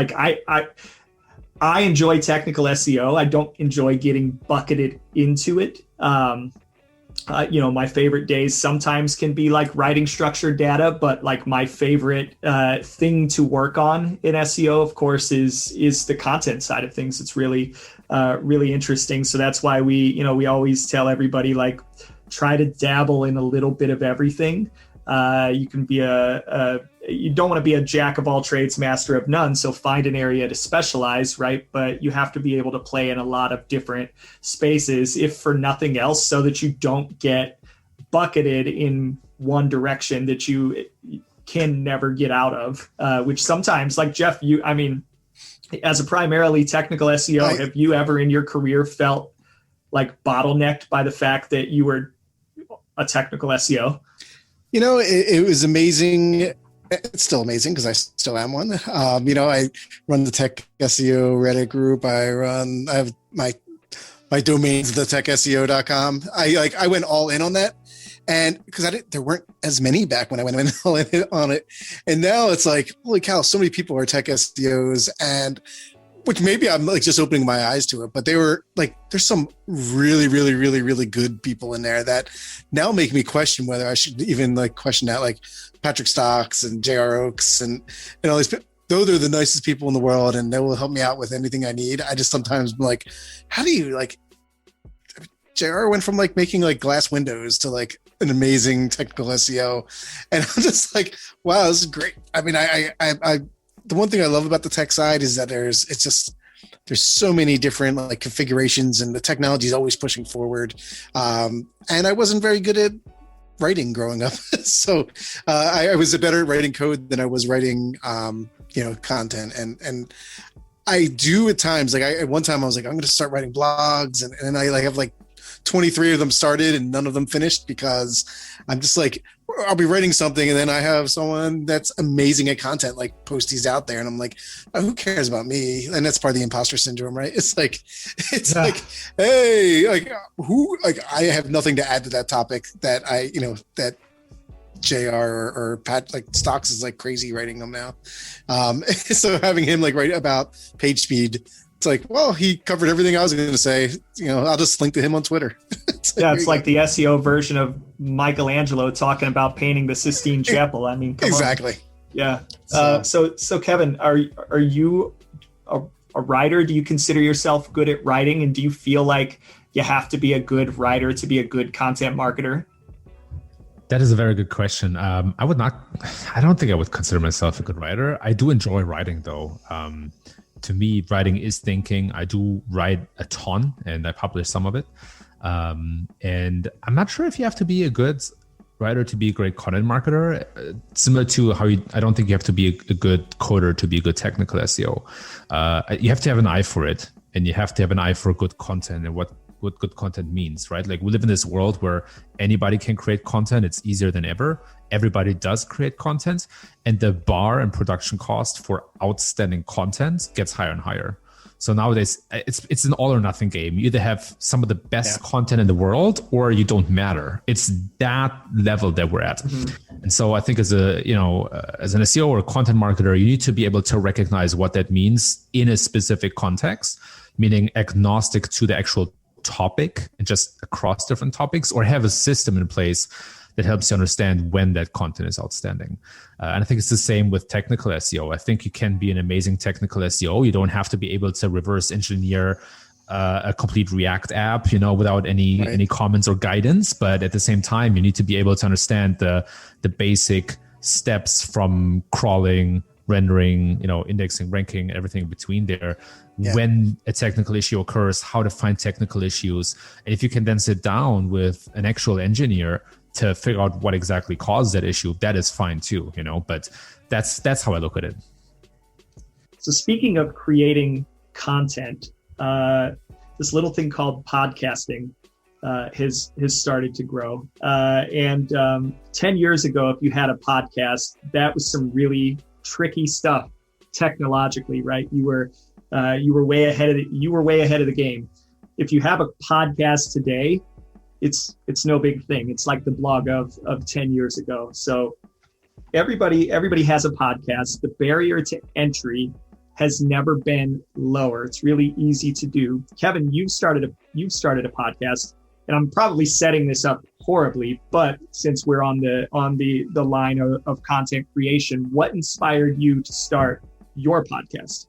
Speaker 1: I enjoy technical SEO. I don't enjoy getting bucketed into it. My favorite days sometimes can be writing structured data, but my favorite thing to work on in SEO, of course, is the content side of things. It's really, really interesting. So that's why we always tell everybody, try to dabble in a little bit of everything. You can be you don't want to be a jack of all trades, master of none. So find an area to specialize, right? But you have to be able to play in a lot of different spaces, if for nothing else, so that you don't get bucketed in one direction that you can never get out of, which sometimes, Jeff, as a primarily technical SEO, have you ever in your career felt bottlenecked by the fact that you were a technical SEO?
Speaker 2: It was amazing. It's still amazing because I still am one. I run the Tech SEO Reddit group. I have my domains, thetechseo.com. I went all in on that, and because there weren't as many back when I went all in on it, and now it's holy cow, so many people are tech SEOs, and which maybe I'm just opening my eyes to it, but they were there's some really, really, really, really good people in there that now make me question whether I should even question that, Patrick Stocks and J.R. Oaks and all these people. Though they're the nicest people in the world and they will help me out with anything I need, I just sometimes am how do you JR went from making glass windows to an amazing technical SEO, and I'm just wow, this is great. I the one thing I love about the tech side is that there's so many different configurations, and the technology is always pushing forward. And I wasn't very good at writing growing up. So I was better at writing code than I was writing, content. And I do at times, like at one time I was like, I'm going to start writing blogs, and I have like 23 of them started and none of them finished, because I'm just like, I'll be writing something and then I have someone that's amazing at content, like post these out there, and I'm like, oh, who cares about me? And that's part of the imposter syndrome, right? It's like, hey, like I have nothing to add to that topic that that JR or Pat, like Stocks is like crazy writing them now. So having him like write about page speed, it's like, well, he covered everything I was going to say. I'll just link to him on Twitter.
Speaker 1: It's like the SEO version of Michelangelo talking about painting the Sistine Chapel. I mean, come
Speaker 2: exactly.
Speaker 1: on. Yeah. So Kevin, are you a writer? Do you consider yourself good at writing? And do you feel like you have to be a good writer to be a good content marketer?
Speaker 3: That is a very good question. I don't think I would consider myself a good writer. I do enjoy writing though. To me, writing is thinking. I do write a ton and I publish some of it. And I'm not sure if you have to be a good writer to be a great content marketer. Similar to how I don't think you have to be a good coder to be a good technical SEO. You have to have an eye for it, and you have to have an eye for good content and what good content means, right? Like we live in this world where anybody can create content. It's easier than ever. Everybody does create content, and the bar and production cost for outstanding content gets higher and higher. So nowadays it's an all or nothing game. You either have some of the best content in the world or you don't matter. It's that level that we're at. Mm-hmm. And so I think as an SEO or a content marketer, you need to be able to recognize what that means in a specific context, meaning agnostic to the actual topic and just across different topics, or have a system in place that helps you understand when that content is outstanding. And I think it's the same with technical SEO. I think you can be an amazing technical SEO. You don't have to be able to reverse engineer a complete React app, without any comments or guidance. But at the same time, you need to be able to understand the basic steps from crawling, rendering, indexing, ranking, everything in between there. Yeah. When a technical issue occurs, how to find technical issues. And if you can then sit down with an actual engineer to figure out what exactly caused that issue, that is fine too, but that's how I look at it.
Speaker 1: So speaking of creating content, this little thing called podcasting has started to grow. And 10 years ago, if you had a podcast, that was some really tricky stuff technologically, right? You were way ahead of the game. If you have a podcast today, it's no big thing. It's like the blog of 10 years ago. So everybody has a podcast. The barrier to entry has never been lower. It's really easy to do. Kevin, you've started a podcast, and I'm probably setting this up horribly, but since we're on the line of content creation, what inspired you to start your podcast?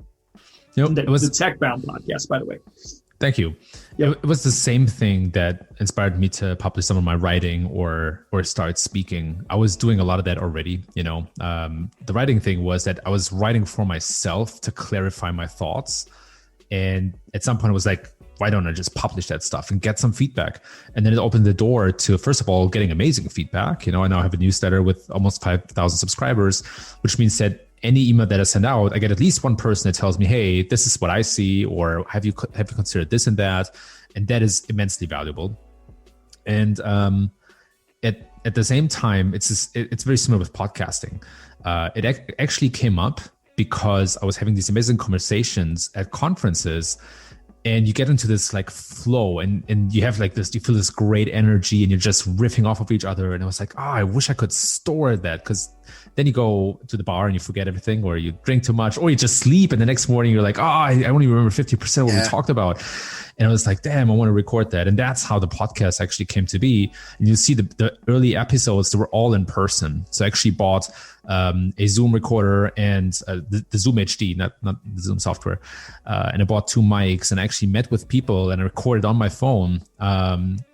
Speaker 1: It was the Tech-Bound podcast, by the way.
Speaker 3: Thank you. Yeah, it was the same thing that inspired me to publish some of my writing or start speaking. I was doing a lot of that already. The writing thing was that I was writing for myself to clarify my thoughts. And at some point I was like, why don't I just publish that stuff and get some feedback? And then it opened the door to, first of all, getting amazing feedback. I now have a newsletter with almost 5,000 subscribers, which means that any email that I send out, I get at least one person that tells me, hey, this is what I see, or have you considered this and that? And that is immensely valuable. And at the same time, it's very similar with podcasting. It actually came up because I was having these amazing conversations at conferences, and you get into this like flow and you have like this, you feel this great energy and you're just riffing off of each other. And I was like, I wish I could store that, because then you go to the bar and you forget everything, or you drink too much, or you just sleep. And the next morning you're like, I only remember 50% of what we talked about. And I was like, damn, I want to record that. And that's how the podcast actually came to be. And you see the early episodes, they were all in person. So I actually bought a Zoom recorder and the Zoom HD, not the Zoom software. And I bought 2 mics and I actually met with people and I recorded on my phone.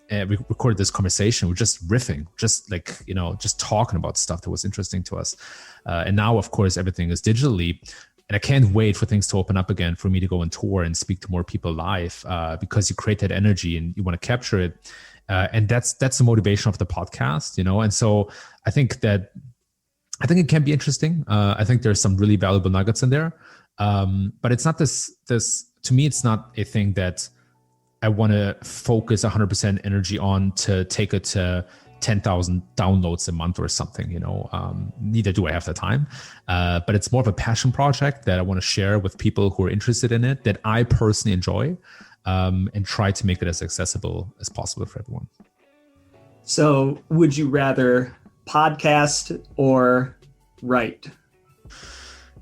Speaker 3: And we recorded this conversation. We're just riffing, just like, just talking about stuff that was interesting to us. And now, of course, everything is digitally. And I can't wait for things to open up again, for me to go on tour and speak to more people live, because you create that energy and you want to capture it. And that's the motivation of the podcast, And so I think it can be interesting. I think there's some really valuable nuggets in there. But it's not this, to me, it's not a thing that I want to focus 100% energy on to take it to 10,000 downloads a month or something, neither do I have the time. But it's more of a passion project that I want to share with people who are interested in it, that I personally enjoy, and try to make it as accessible as possible for everyone.
Speaker 1: So would you rather podcast or write?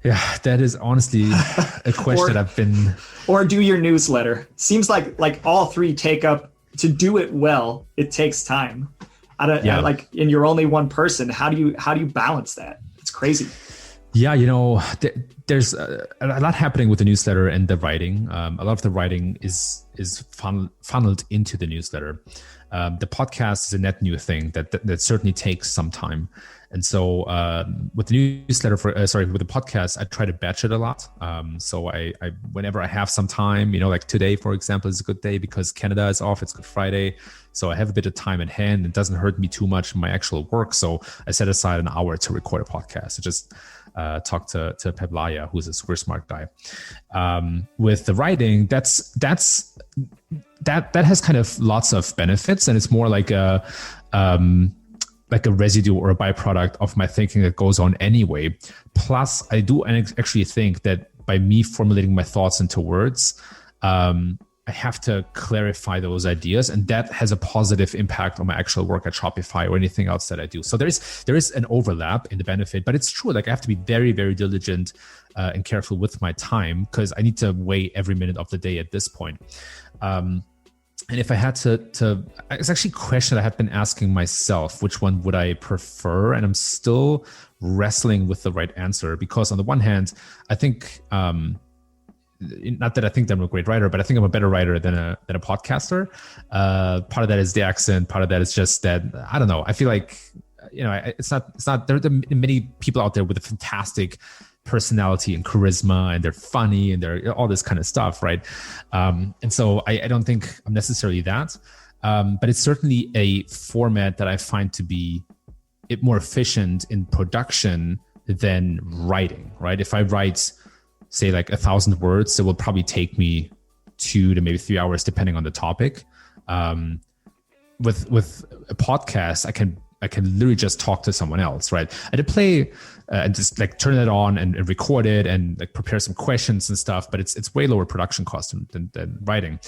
Speaker 3: Yeah, that is honestly a question I've been...
Speaker 1: Or do your newsletter. Seems like all three take up, to do it well, it takes time. And you're only one person. How do you balance that? It's crazy.
Speaker 3: Yeah, there's a lot happening with the newsletter and the writing. A lot of the writing is funneled into the newsletter. The podcast is a net new thing that certainly takes some time. And so with the newsletter with the podcast, I try to batch it a lot. So I whenever I have some time, like today, for example, is a good day because Canada is off. It's Good Friday. So I have a bit of time at hand. It doesn't hurt me too much in my actual work. So I set aside an hour to record a podcast. I just talk to Pep Laya, who's a super smart guy. With the writing, that has kind of lots of benefits, and it's more like a residue or a byproduct of my thinking that goes on anyway. Plus, I do actually think that by me formulating my thoughts into words, I have to clarify those ideas, and that has a positive impact on my actual work at Shopify or anything else that I do. So there is an overlap in the benefit, but it's true. Like I have to be very, very diligent and careful with my time because I need to weigh every minute of the day at this point. And if I had to, it's actually a question I have been asking myself, which one would I prefer? And I'm still wrestling with the right answer because on the one hand, I think, not that I think that I'm a great writer, but I think I'm a better writer than a podcaster. Part of that is the accent. Part of that is just that, I don't know. I feel like, it's not, there are many people out there with a fantastic personality and charisma, and they're funny and they're all this kind of stuff. Right. And so I don't think I'm necessarily that, but it's certainly a format that I find to be more efficient in production than writing, right? If I write, say like 1,000 words, it will probably take me 2 to maybe 3 hours, depending on the topic. With a podcast, I can literally just talk to someone else, right? I did play and just like turn it on and record it and like prepare some questions and stuff, but it's way lower production cost than writing.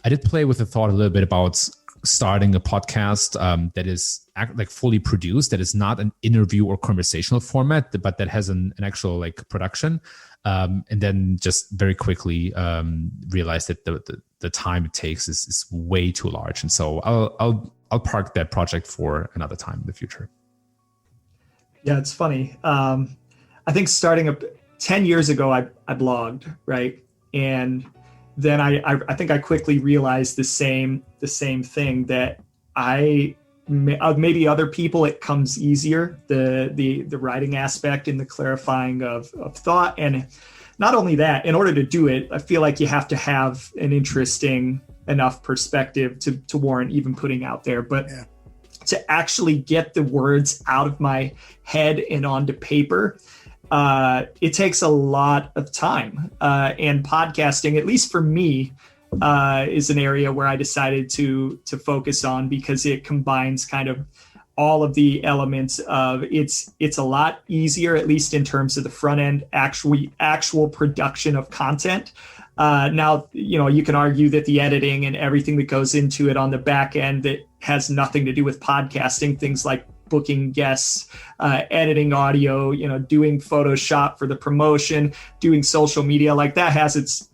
Speaker 3: I did play with the thought a little bit about starting a podcast that is like fully produced, that is not an interview or conversational format, but that has an actual like production. And then just very quickly realized that the time it takes is way too large, and so I'll park that project for another time in the future.
Speaker 1: Yeah, it's funny. I think starting up 10 years ago, I blogged, right, and then I think I quickly realized the same thing, that maybe other people it comes easier, the writing aspect and the clarifying of thought. And not only that, in order to do it, I feel like you have to have an interesting enough perspective to warrant even putting out there. But to actually get the words out of my head and onto paper, it takes a lot of time. And podcasting, at least for me, is an area where I decided to focus on, because it combines kind of all of the elements of it's a lot easier, at least in terms of the front end, actual production of content. Now, you can argue that the editing and everything that goes into it on the back end that has nothing to do with podcasting, things like booking guests, editing audio, doing Photoshop for the promotion, doing social media, like that has its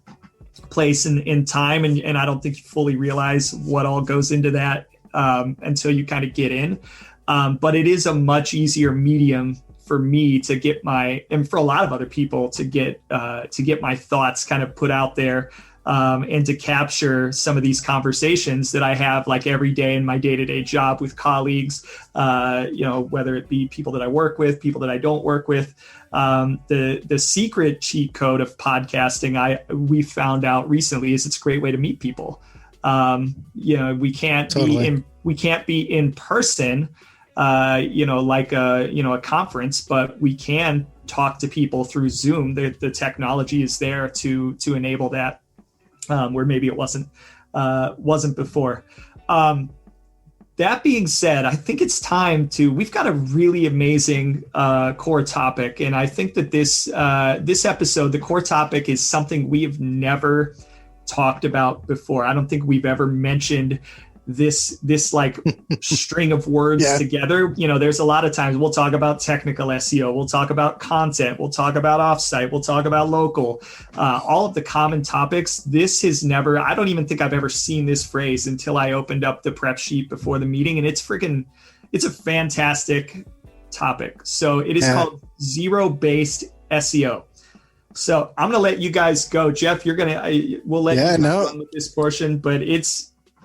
Speaker 1: place in time. And I don't think you fully realize what all goes into that until you kind of get in. But it is a much easier medium for me to get and for a lot of other people to get my thoughts kind of put out there, and to capture some of these conversations that I have like every day in my day-to-day job with colleagues, whether it be people that I work with, people that I don't work with. The secret cheat code of podcasting we found out recently is it's a great way to meet people. We can't
Speaker 2: Totally.
Speaker 1: we can't be in person, like a conference, but we can talk to people through Zoom. The technology is there to enable that, where maybe it wasn't before. That being said, I think it's time we've got a really amazing core topic. And I think that this episode, the core topic, is something we have never talked about before. I don't think we've ever mentioned this like string of words together. There's a lot of times we'll talk about technical SEO, we'll talk about content, we'll talk about offsite, we'll talk about local, all of the common topics. This has never, I don't even think I've ever seen this phrase until I opened up the prep sheet before the meeting, and it's a fantastic topic. So it is called zero-based SEO. So I'm going to let you guys go. Jeff, we'll let you run with this portion, but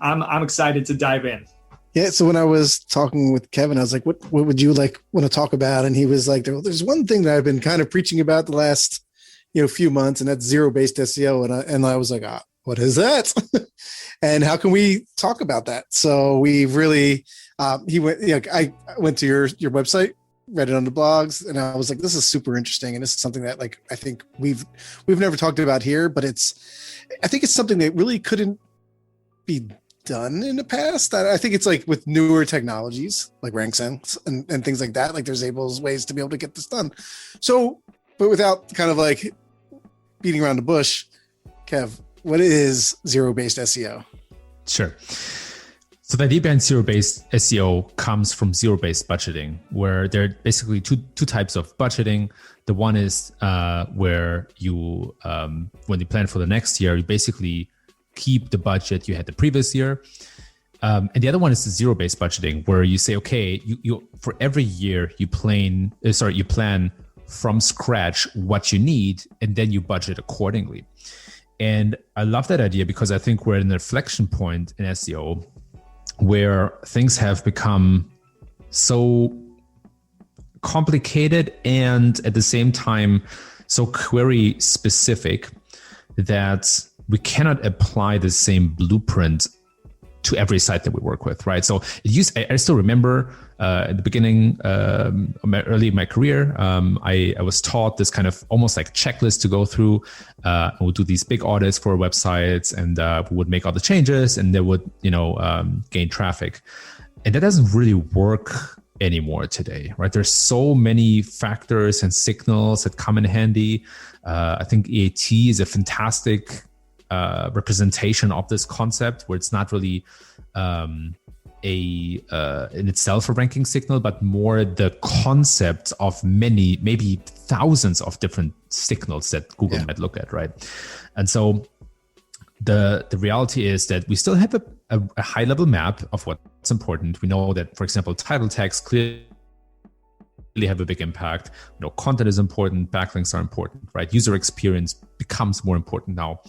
Speaker 1: I'm excited to dive in.
Speaker 2: Yeah. So when I was talking with Kevin, I was like, what would you want to talk about? And he was like, there's one thing that I've been kind of preaching about the last, few months, and that's zero-based SEO. And I was like, what is that? And how can we talk about that? So we really, I went to your website, read it on the blogs, and I was like, this is super interesting. And this is something that I think we've never talked about here, but I think it's something that really couldn't be done in the past. I think it's like with newer technologies like RankSense and things like that, like there's ways to be able to get this done. So, but without kind of like beating around the bush, Kev, what is zero-based SEO?
Speaker 3: Sure. So the idea behind zero-based SEO comes from zero-based budgeting, where there are basically two types of budgeting. The one is where you, when you plan for the next year, you basically keep the budget you had the previous year. And the other one is the zero-based budgeting, where you say, okay, you for every year you plan from scratch what you need, and then you budget accordingly. And I love that idea because I think we're at an inflection point in SEO where things have become so complicated and at the same time so query specific that we cannot apply the same blueprint to every site that we work with, right? So I still remember at the beginning, early in my career, I was taught this kind of almost like checklist to go through. We would do these big audits for websites, and we would make all the changes, and they would, gain traffic. And that doesn't really work anymore today, right? There's so many factors and signals that come in handy. I think EAT is a fantastic representation of this concept, where it's not really in itself a ranking signal, but more the concept of many, maybe thousands of different signals that Google might look at, right? And so the reality is that we still have a high level map of what's important. We know that, for example, title tags clearly have a big impact. Content is important, backlinks are important, right? User experience becomes more important now.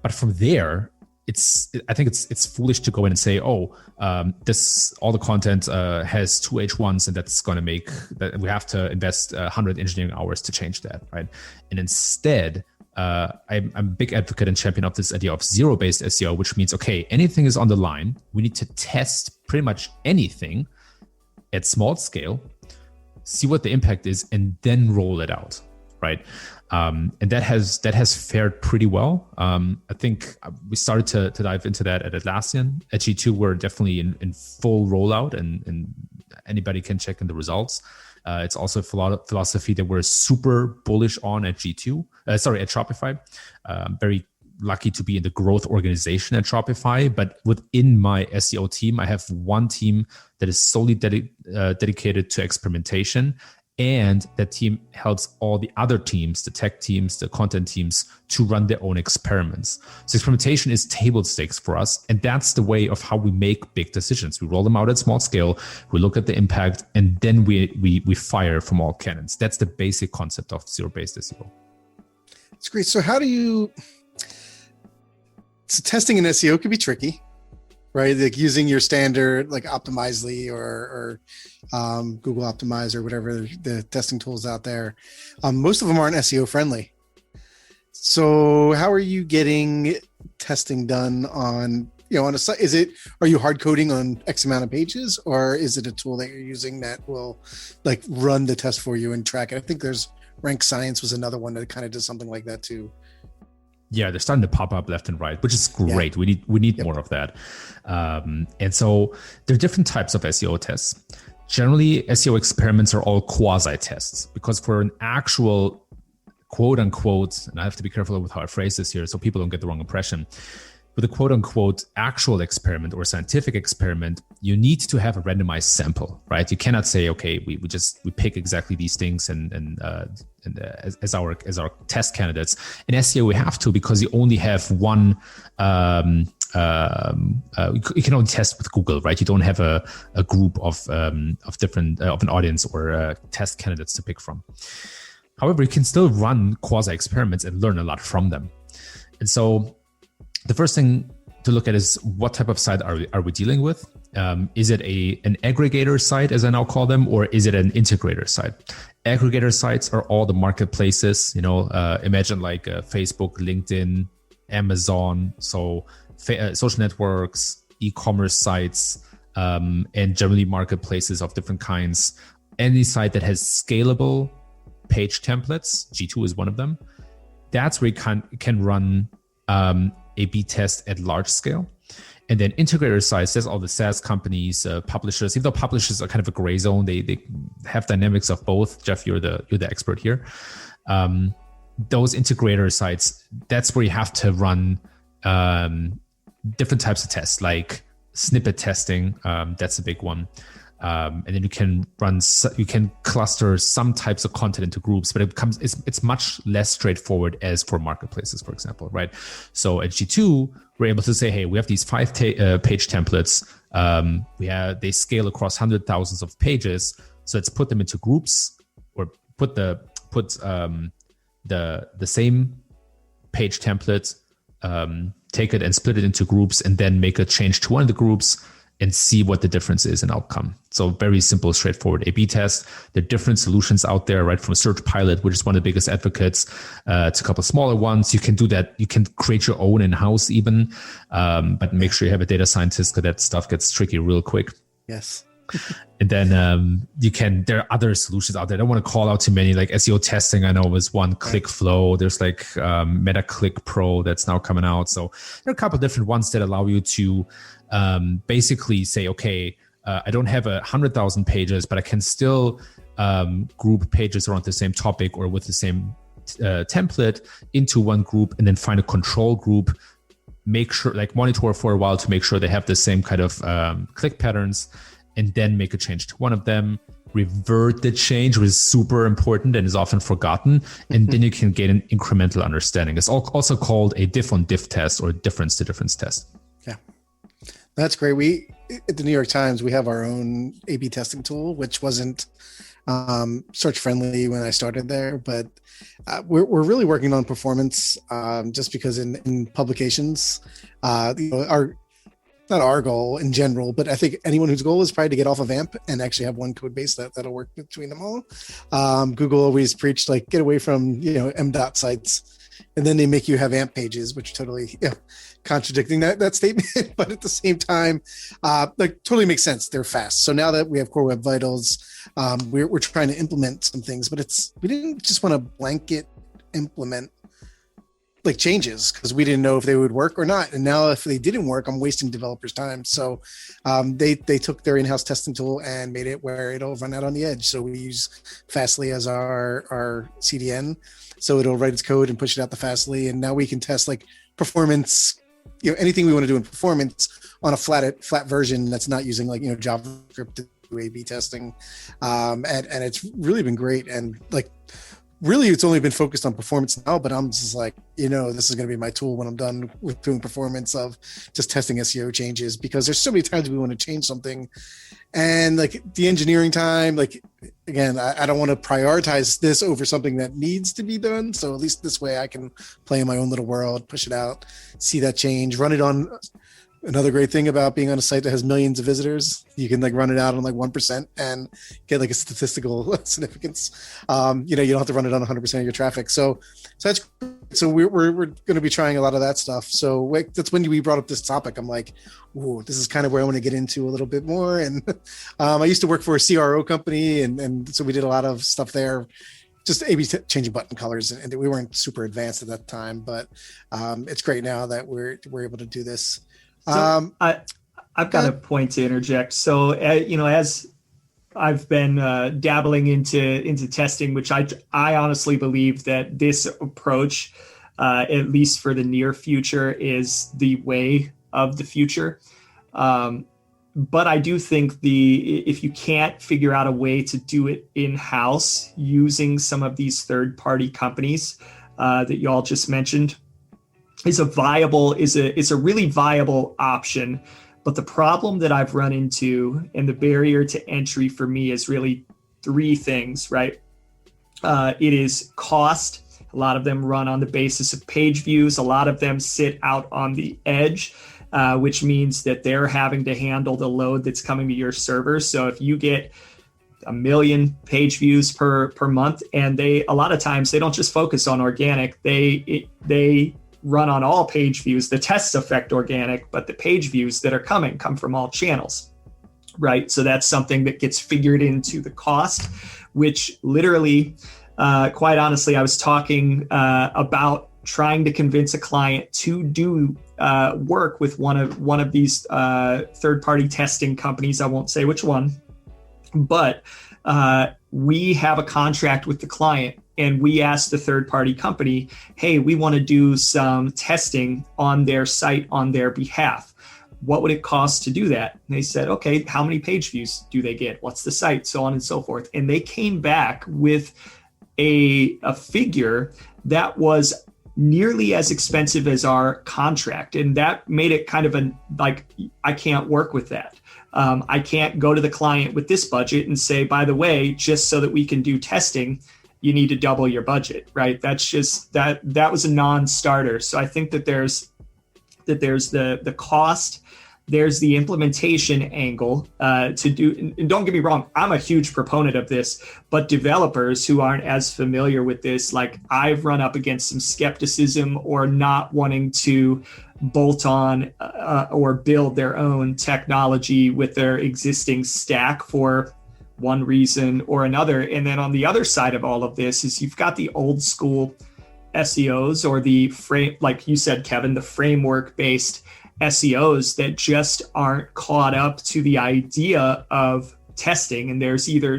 Speaker 3: But from there, I think it's foolish to go in and say, all the content has 2 H1s, and that's going to make that we have to invest 100 engineering hours to change that, right? And instead, I'm a big advocate and champion of this idea of zero-based SEO, which means, okay, anything is on the line. We need to test pretty much anything at small scale, see what the impact is, and then roll it out, right? And that has fared pretty well. I think we started to dive into that at Atlassian. At G2, we're definitely in full rollout, and anybody can check in the results. It's also a philosophy that we're super bullish on at G2. At Shopify. Very lucky to be in the growth organization at Shopify, but within my SEO team, I have one team that is solely dedicated to experimentation. And that team helps all the other teams, the tech teams, the content teams, to run their own experiments. So experimentation is table stakes for us. And that's the way of how we make big decisions. We roll them out at small scale, we look at the impact, and then we fire from all cannons. That's the basic concept of zero-based SEO.
Speaker 2: It's great. So so testing in SEO can be tricky, right? Like using your standard, like Optimizely or Google Optimize or whatever the testing tools out there. Most of them aren't SEO friendly. So how are you getting testing done on, on a site? Are you hard coding on X amount of pages, or is it a tool that you're using that will like run the test for you and track it? I think there's Rank Science was another one that kind of does something like that too.
Speaker 3: Yeah, they're starting to pop up left and right, which is great. Yeah. We need more of that. And so there are different types of SEO tests. Generally, SEO experiments are all quasi tests, because for an actual quote unquote, and I have to be careful with how I phrase this here so people don't get the wrong impression. With a quote unquote actual experiment or scientific experiment, you need to have a randomized sample, right? You cannot say, okay, we pick exactly these things and as our test candidates. In SEO, we have to, because you only have one. You can only test with Google, right? You don't have a group of different of an audience or test candidates to pick from. However, you can still run quasi experiments and learn a lot from them. And so the first thing to look at is what type of site are we dealing with? Is it an aggregator site, as I now call them, or is it an integrator site? Aggregator sites are all the marketplaces. Imagine like Facebook, LinkedIn, Amazon, so social networks, e-commerce sites, and generally marketplaces of different kinds. Any site that has scalable page templates, G2 is one of them. That's where you can run A/B test at large scale. And then integrator sites, there's all the SaaS companies, publishers. Even though publishers are kind of a gray zone, they have dynamics of both. Jeff, you're the expert here. Those integrator sites, that's where you have to run different types of tests, like snippet testing. That's a big one. And then you can cluster some types of content into groups, but it's much less straightforward as for marketplaces, for example, right? So at G2, we're able to say, hey, we have these 5 page templates. They scale across hundreds of thousands of pages. So let's put them into groups, or put the same page template, take it and split it into groups, and then make a change to one of the groups and see what the difference is in outcome. So very simple, straightforward A/B test. There are different solutions out there, right? From Search Pilot, which is one of the biggest advocates, to a couple of smaller ones. You can do that. You can create your own in-house even, but make sure you have a data scientist, because that stuff gets tricky real quick.
Speaker 2: Yes.
Speaker 3: And then there are other solutions out there. I don't want to call out too many, like SEO testing. I know was one, ClickFlow. There's like MetaClick Pro that's now coming out. So there are a couple of different ones that allow you to basically say, okay, I don't have 100,000 pages, but I can still group pages around the same topic or with the same template into one group, and then find a control group, make sure, like monitor for a while to make sure they have the same kind of click patterns, and then make a change to one of them, revert the change, which is super important and is often forgotten. And then you can get an incremental understanding. It's also called a diff on diff test, or difference to difference test.
Speaker 2: Yeah, that's great. We, at the New York Times, we have our own A/B testing tool, which wasn't search friendly when I started there, but we're really working on performance, just because in publications, not our goal in general, but I think anyone whose goal is probably to get off of AMP and actually have one code base that'll work between them all. Google always preached, like, get away from, M.dot sites, and then they make you have AMP pages, which totally contradicting that statement. But at the same time, totally makes sense. They're fast. So now that we have Core Web Vitals, we're trying to implement some things, but we didn't just want to blanket implement like changes, because we didn't know if they would work or not. And now if they didn't work, I'm wasting developers' time. So they took their in-house testing tool and made it where it'll run out on the edge. So we use Fastly as our CDN. So it'll write its code and push it out to Fastly. And now we can test like performance, anything we want to do in performance on a flat version that's not using like, JavaScript to do A/B testing. And it's really been great. And like, really, it's only been focused on performance now, but I'm just like, this is going to be my tool when I'm done with doing performance, of just testing SEO changes, because there's so many times we want to change something, and like the engineering time, like, again, I don't want to prioritize this over something that needs to be done. So at least this way I can play in my own little world, push it out, see that change, run it on Another great thing about being on a site that has millions of visitors, you can like run it out on like 1% and get like a statistical significance. You don't have to run it on 100% of your traffic. So that's great. So we're going to be trying a lot of that stuff. So that's when we brought up this topic. I'm like, ooh, this is kind of where I want to get into a little bit more. And I used to work for a CRO company, and so we did a lot of stuff there. Just A/B changing button colors, and we weren't super advanced at that time, but it's great now that we're able to do this.
Speaker 1: So I've got a point to interject. So, as I've been dabbling into testing, which I honestly believe that this approach, at least for the near future, is the way of the future. But I do think if you can't figure out a way to do it in-house using some of these third-party companies that you all just mentioned, is a really viable option. But the problem that I've run into and the barrier to entry for me is really three things, right? It is cost. A lot of them run on the basis of page views. A lot of them sit out on the edge, which means that they're having to handle the load that's coming to your server. So if you get 1 million page views per month, and a lot of times they don't just focus on organic, they run on all page views. The tests affect organic, but the page views that are come from all channels, right? So that's something that gets figured into the cost, which literally, quite honestly, I was talking about trying to convince a client to do work with one of these third-party testing companies. I won't say which one, but we have a contract with the client. And we asked the third-party company, hey, we want to do some testing on their site on their behalf. What would it cost to do that? And they said, okay, how many page views do they get? What's the site? So on and so forth. And they came back with a figure that was nearly as expensive as our contract. And that made it kind of I can't work with that. I can't go to the client with this budget and say, by the way, just so that we can do testing, you need to double your budget, right? That's just that was a non-starter. So I think that there's the cost, there's the implementation angle to do. And don't get me wrong, I'm a huge proponent of this, but developers who aren't as familiar with this, like I've run up against some skepticism or not wanting to bolt on or build their own technology with their existing stack for one reason or another. And then on the other side of all of this is you've got the old school SEOs or the frame, like you said, Kevin, the framework based SEOs that just aren't caught up to the idea of testing. And there's either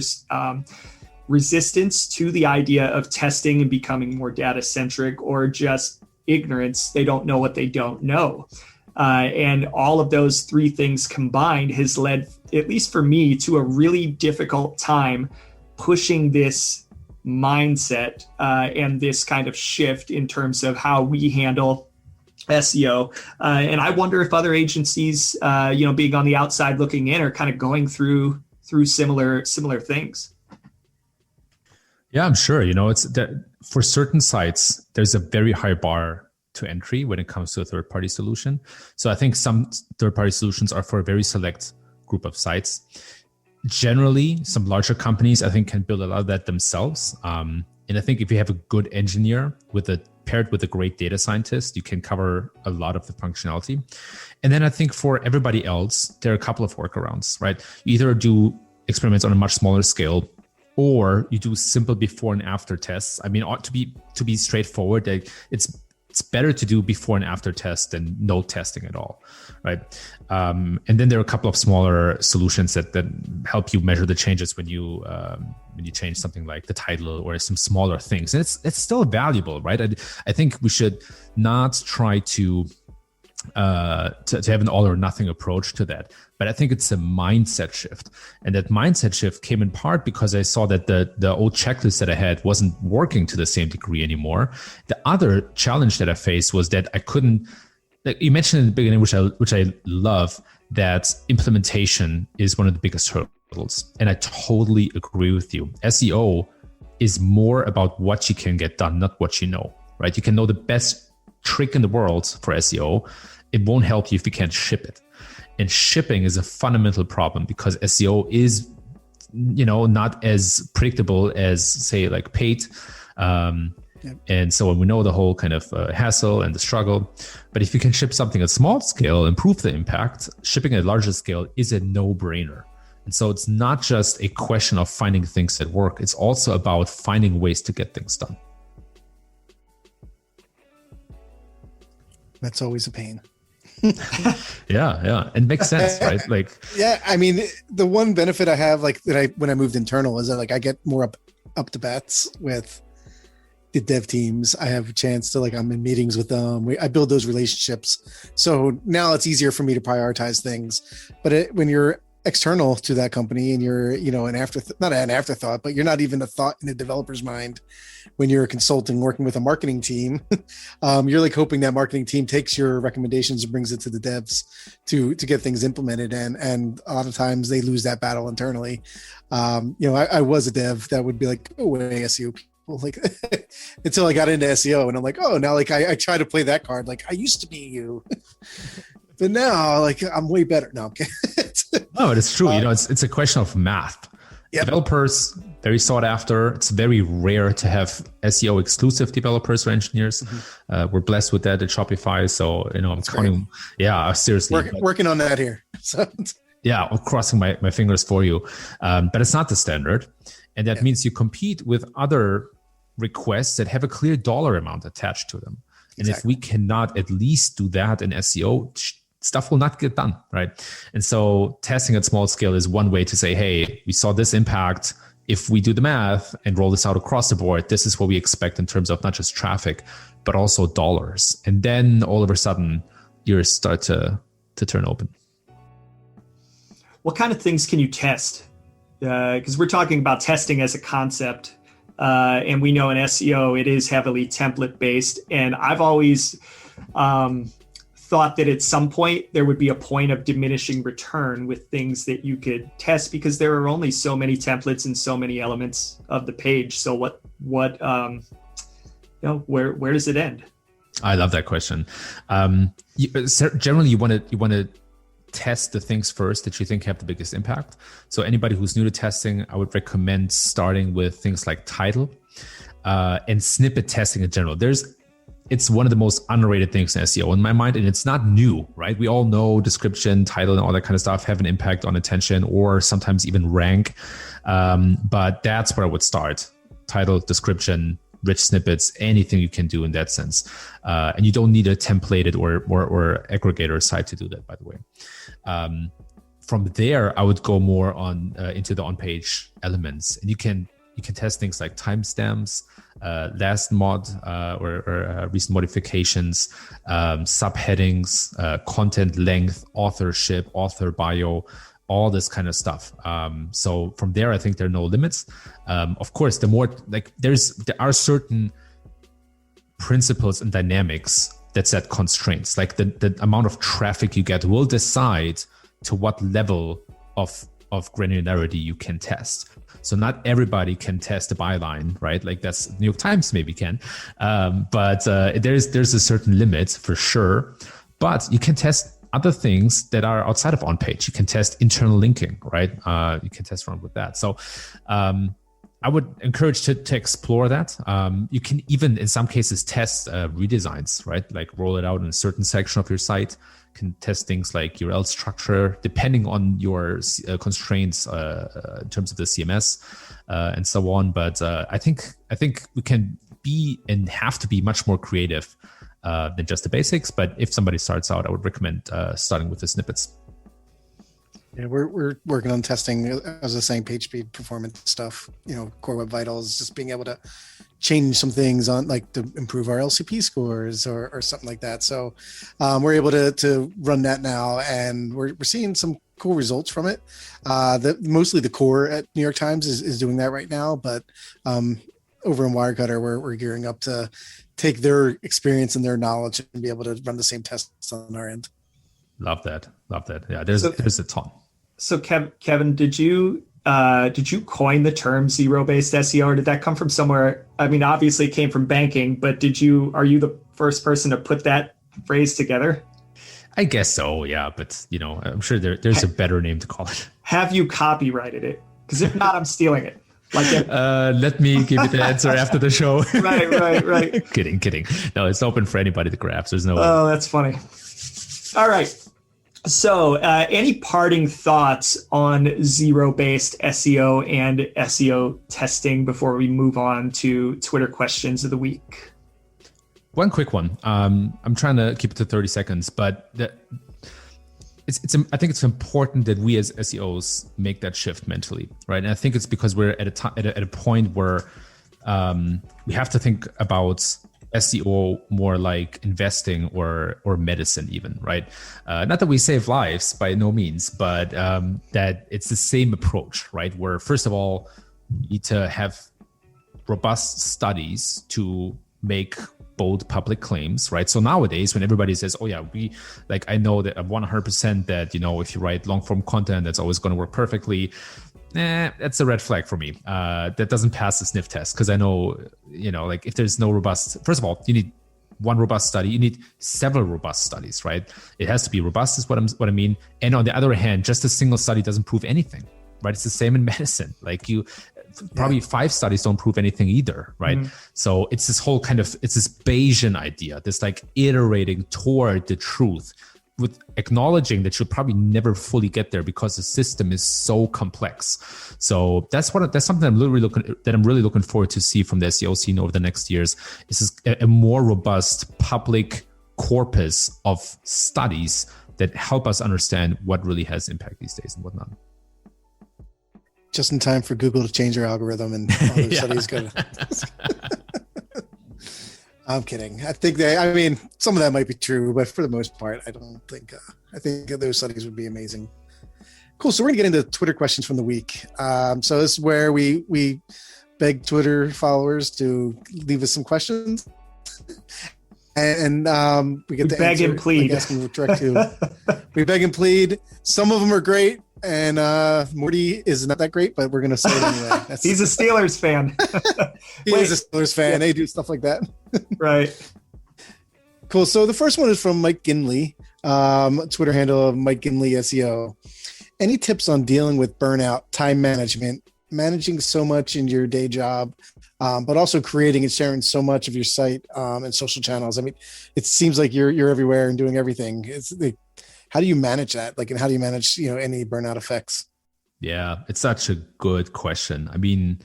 Speaker 1: resistance to the idea of testing and becoming more data centric, or just ignorance. They don't know what they don't know. And all of those three things combined has led, at least for me, to a really difficult time pushing this mindset and this kind of shift in terms of how we handle SEO. And I wonder if other agencies, being on the outside looking in, are kind of going through similar things.
Speaker 3: Yeah, I'm sure. It's that for certain sites, there's a very high bar to entry when it comes to a third-party solution. So I think some third-party solutions are for a very select group of sites. Generally, some larger companies, I think, can build a lot of that themselves. And I think if you have a good engineer paired with a great data scientist, you can cover a lot of the functionality. And then I think for everybody else, there are a couple of workarounds, right? You either do experiments on a much smaller scale, or you do simple before and after tests. I mean, to be straightforward, it's better to do before and after test than no testing at all, right? And then there are a couple of smaller solutions that help you measure the changes when you change something like the title or some smaller things. And it's still valuable, right? I think we should not try to have an all or nothing approach to that. But I think it's a mindset shift. And that mindset shift came in part because I saw that the old checklist that I had wasn't working to the same degree anymore. The other challenge that I faced was that I couldn't, like you mentioned in the beginning, which I love, that implementation is one of the biggest hurdles. And I totally agree with you. SEO is more about what you can get done, not what you know, right? You can know the best trick in the world for SEO. it won't help you if you can't ship it. And shipping is a fundamental problem because SEO is, not as predictable as, say, like paid. And so we know the whole kind of hassle and the struggle. But if you can ship something at small scale, improve the impact, shipping at larger scale is a no-brainer. And so it's not just a question of finding things that work. It's also about finding ways to get things done.
Speaker 2: That's always a pain.
Speaker 3: Yeah. It makes sense, right? Like,
Speaker 2: yeah, I mean, the one benefit I have, like when I moved internal, is that like I get more up to bats with the dev teams. I have a chance to, like, I'm in meetings with them. I build those relationships. So now it's easier for me to prioritize things. But when you're external to that company and you're, not an afterthought, but you're not even a thought in a developer's mind. When you're a consultant working with a marketing team, you're like hoping that marketing team takes your recommendations and brings it to the devs to get things implemented. And a lot of times they lose that battle internally. I was a dev that would be like, go away, SEO people, like until I got into SEO, and I'm like, oh, now like I try to play that card. Like, I used to be you. But now, like, I'm way better. No, I'm kidding.
Speaker 3: No, it's true. It's a question of math. Yep. Developers, very sought after. It's very rare to have SEO exclusive developers or engineers. Mm-hmm. We're blessed with that at Shopify. So, I'm counting. Yeah, seriously.
Speaker 2: Working on that here. So.
Speaker 3: Yeah, I'm crossing my fingers for you. But it's not the standard. And that means you compete with other requests that have a clear dollar amount attached to them. And if we cannot at least do that in SEO, stuff will not get done, right? And so testing at small scale is one way to say, hey, we saw this impact. If we do the math and roll this out across the board, this is what we expect in terms of not just traffic, but also dollars. And then all of a sudden, you start to turn open.
Speaker 1: What kind of things can you test? Because we're talking about testing as a concept. And we know in SEO, it is heavily template based. And I've always thought that at some point there would be a point of diminishing return with things that you could test, because there are only so many templates and so many elements of the page. So where does it end?
Speaker 3: I love that question. Generally, you want to test the things first that you think have the biggest impact. So anybody who's new to testing, I would recommend starting with things like title and snippet testing in general. It's one of the most underrated things in SEO in my mind, and it's not new, right? We all know description, title, and all that kind of stuff have an impact on attention or sometimes even rank. But that's where I would start. Title, description, rich snippets, anything you can do in that sense. And you don't need a templated or aggregator site to do that, by the way. From there, I would go more on into the on-page elements, and you can test things like timestamps, last mod or recent modifications, subheadings, content length, authorship, author bio, all this kind of stuff. So from there, I think there are no limits. Of course, the more there are certain principles and dynamics that set constraints. Like the amount of traffic you get will decide to what level of granularity you can test. So not everybody can test a byline, right? Like that's New York Times maybe can, but there's a certain limit for sure. But you can test other things that are outside of on-page. You can test internal linking, right? You can test around with that. So I would encourage to explore that. You can even, in some cases, test redesigns, right? Like roll it out in a certain section of your site. Can test things like URL structure, depending on your constraints in terms of the CMS and so on. But I think we can be and have to be much more creative than just the basics. But if somebody starts out, I would recommend starting with the snippets.
Speaker 2: Yeah, we're working on testing, as I was saying, page speed performance stuff. Core Web Vitals, just being able to change some things on, like, to improve our LCP scores or something like that. So we're able to run that now, and we're seeing some cool results from it. Mostly the core at New York Times is doing that right now, but over in Wirecutter, we're gearing up to take their experience and their knowledge and be able to run the same tests on our end. Love that.
Speaker 3: Yeah, there's a ton.
Speaker 1: So Kevin, did you coin the term zero-based SEO, or did that come from somewhere? I mean, obviously it came from banking, but are you the first person to put that phrase together?
Speaker 3: I guess so, yeah. But, I'm sure there's a better name to call it.
Speaker 1: Have you copyrighted it? Because if not, I'm stealing it.
Speaker 3: Let me give you the answer after the show.
Speaker 1: Right.
Speaker 3: Kidding. No, it's open for anybody to grab. So there's no.
Speaker 1: Oh, that's funny. All right. So, any parting thoughts on zero-based SEO and SEO testing before we move on to Twitter questions of the week?
Speaker 3: One quick one. I'm trying to keep it to 30 seconds, but I think it's important that we as SEOs make that shift mentally, right? And I think it's because we're at a point where we have to think about SEO more like investing or medicine even, right? Not that we save lives by no means, but that it's the same approach, right? Where first of all, you need to have robust studies to make bold public claims, right? So nowadays, when everybody says, "Oh yeah, I know that 100% that if you write long form content, that's always going to work perfectly," that's a red flag for me. That doesn't pass the sniff test because I know, if there's no robust. First of all, you need one robust study. You need several robust studies, right? It has to be robust, is what I mean. And on the other hand, just a single study doesn't prove anything, right? It's the same in medicine. Probably 5 studies don't prove anything either, right? Mm-hmm. So it's this whole it's this Bayesian idea, this iterating toward the truth with acknowledging that you'll probably never fully get there because the system is so complex. So that's something I'm really looking forward to see from the SEO scene over the next years. Is a more robust public corpus of studies that help us understand what really has impact these days and whatnot.
Speaker 2: Just in time for Google to change their algorithm and all their studies go. I'm kidding. I think some of that might be true, but for the most part, I don't think. I think those studies would be amazing. Cool. So we're gonna get into Twitter questions from the week. So this is where we beg Twitter followers to leave us some questions, and we get to
Speaker 1: beg and plead.
Speaker 2: We beg and plead. Some of them are great. And Morty is not that great, but we're going to say it anyway.
Speaker 1: He's a Steelers fan.
Speaker 2: He is a Steelers fan. Yeah. They do stuff like that.
Speaker 1: Right.
Speaker 2: Cool. So the first one is from Mike Ginley, Twitter handle of Mike Ginley SEO. Any tips on dealing with burnout, time management, managing so much in your day job, but also creating and sharing so much of your site and social channels? I mean, it seems like you're everywhere and doing everything. How do you manage that? And how do you manage, any burnout effects?
Speaker 3: Yeah, it's such a good question. I mean,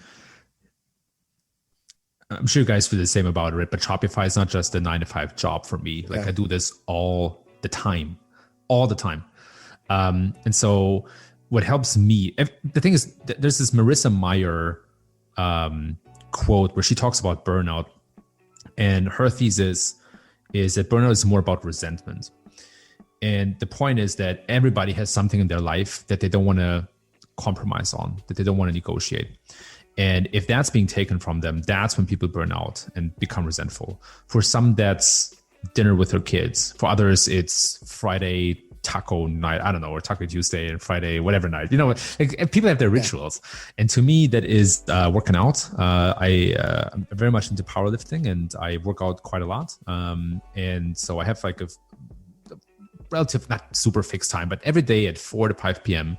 Speaker 3: I'm sure you guys feel the same about it, but Shopify is not just a 9-to-5 job for me. I do this all the time. And so what helps me, the thing is, there's this Marissa Meyer quote where she talks about burnout, and her thesis is that burnout is more about resentment. And the point is that everybody has something in their life that they don't want to compromise on, that they don't want to negotiate. And if that's being taken from them, that's when people burn out and become resentful. For some, that's dinner with their kids. For others, it's Friday taco night, I don't know, or Taco Tuesday and Friday, whatever night. People have their rituals. And to me, that is working out. I'm very much into powerlifting and I work out quite a lot. And so I have a relative, not super fixed time, but every day at 4 to 5 p.m.,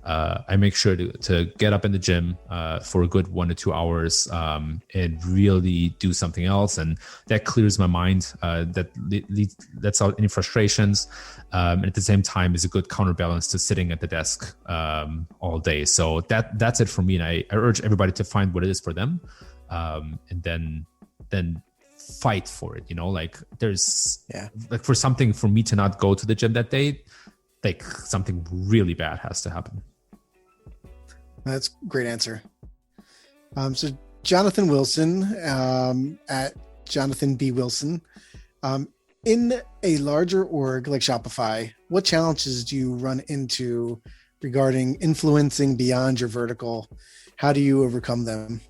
Speaker 3: I make sure to get up in the gym for a good 1 to 2 hours and really do something else. And that clears my mind. That lets out any frustrations. And at the same time is a good counterbalance to sitting at the desk all day. So that's it for me. And I urge everybody to find what it is for them and then fight for it. There's for something for me to not go to the gym that day, something really bad has to happen.
Speaker 2: That's a great answer. So Jonathan Wilson at Jonathan B. Wilson, in a larger org like Shopify, what challenges do you run into regarding influencing beyond your vertical? How do you overcome them?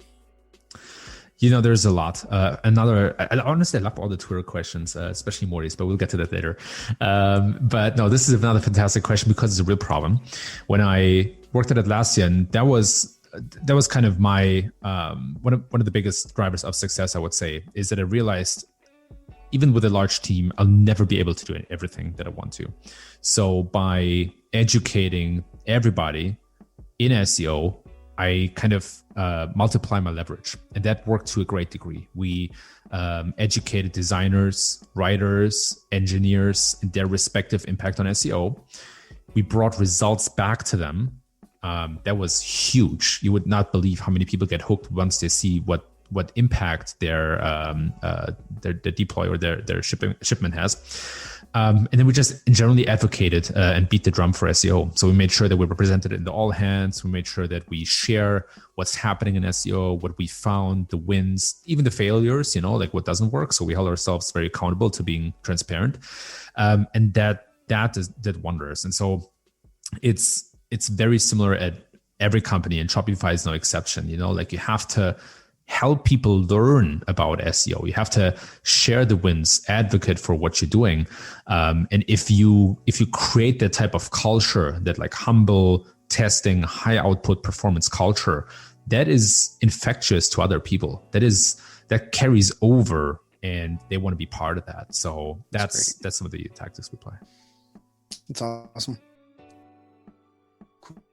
Speaker 3: There's a lot. Honestly, I love all the Twitter questions, especially Morty's, but we'll get to that later. But no, this is another fantastic question because it's a real problem. When I worked at Atlassian, that was kind of my one of the biggest drivers of success, I would say, is that I realized even with a large team, I'll never be able to do everything that I want to. So by educating everybody in SEO, I kind of multiply my leverage, and that worked to a great degree. We educated designers, writers, engineers, and their respective impact on SEO. We brought results back to them. That was huge. You would not believe how many people get hooked once they see what impact their deploy or their shipment has. And then we just generally advocated and beat the drum for SEO. So we made sure that we're represented in the all hands. We made sure that we share what's happening in SEO, what we found, the wins, even the failures, like what doesn't work. So we hold ourselves very accountable to being transparent. And that did wonders. And so it's very similar at every company, and Shopify is no exception. You have to help people learn about SEO. You have to share the wins, advocate for what you're doing. And if you create that type of culture, that like humble testing, high output performance culture, that is infectious to other people. That carries over, and they want to be part of that. So that's some of the tactics we play.
Speaker 2: That's awesome.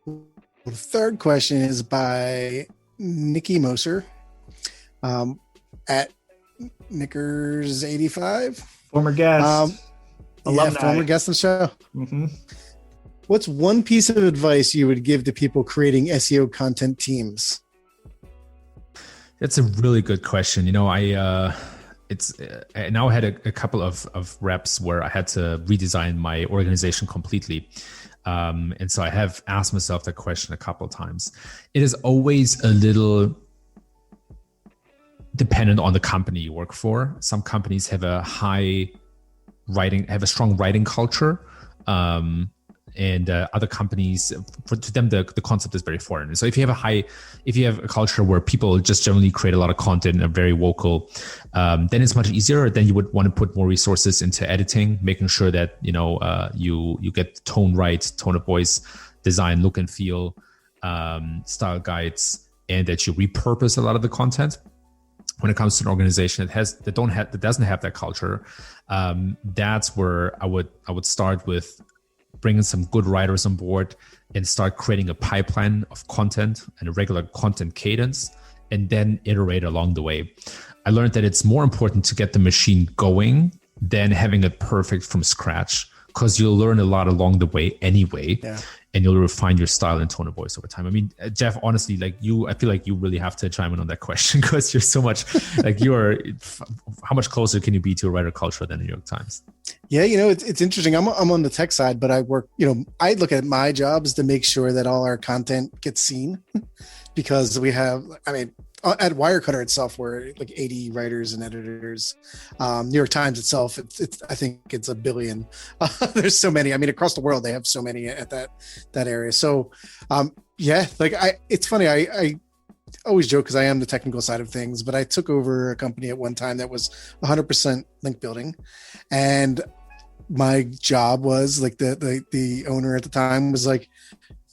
Speaker 2: Cool. The third question is by Nikki Moser. At Knickers85,
Speaker 1: former guest,
Speaker 2: former guest on the show.
Speaker 1: Mm-hmm.
Speaker 2: What's one piece of advice you would give to people creating SEO content teams?
Speaker 3: That's a really good question. I now had a couple of reps where I had to redesign my organization completely. And so I have asked myself that question a couple of times. It is always a little dependent on the company you work for. Some companies have a strong writing culture. And other companies, to them, the concept is very foreign. And so if you have a culture where people just generally create a lot of content and are very vocal, then it's much easier. Then you would want to put more resources into editing, making sure that you get the tone right, tone of voice, design, look and feel, style guides, and that you repurpose a lot of the content. When it comes to an organization that doesn't have that culture, that's where I would start with bringing some good writers on board and start creating a pipeline of content and a regular content cadence, and then iterate along the way. I learned that it's more important to get the machine going than having it perfect from scratch, because you'll learn a lot along the way anyway. Yeah. And you'll refine your style and tone of voice over time. I mean, Jeff, honestly, I feel like you really have to chime in on that question, because you're so much how much closer can you be to a writer culture than the New York Times?
Speaker 2: Yeah, it's interesting. I'm on the tech side, but I work, I look at my jobs to make sure that all our content gets seen, because we have, at Wirecutter itself, we're like 80 writers and editors. New York Times itself, I think it's a billion. There's so many. Across the world, they have so many at that area. So, it's funny. I always joke, because I am the technical side of things, but I took over a company at one time that was 100% link building, and my job was like the owner at the time was like,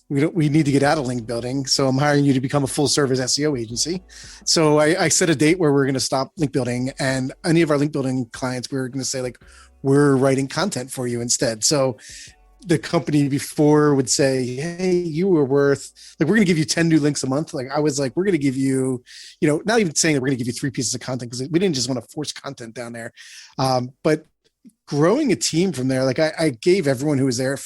Speaker 2: we need to get out of link building. So I'm hiring you to become a full service SEO agency. So I set a date where we're going to stop link building, and any of our link building clients, we were going to say like, we're writing content for you instead. So the company before would say, hey, you were worth, like, we're going to give you 10 new links a month. Like I was like, we're going to give you, not even saying that we're going to give you 3 pieces of content, because we didn't just want to force content down there. But growing a team from there, like I gave everyone who was there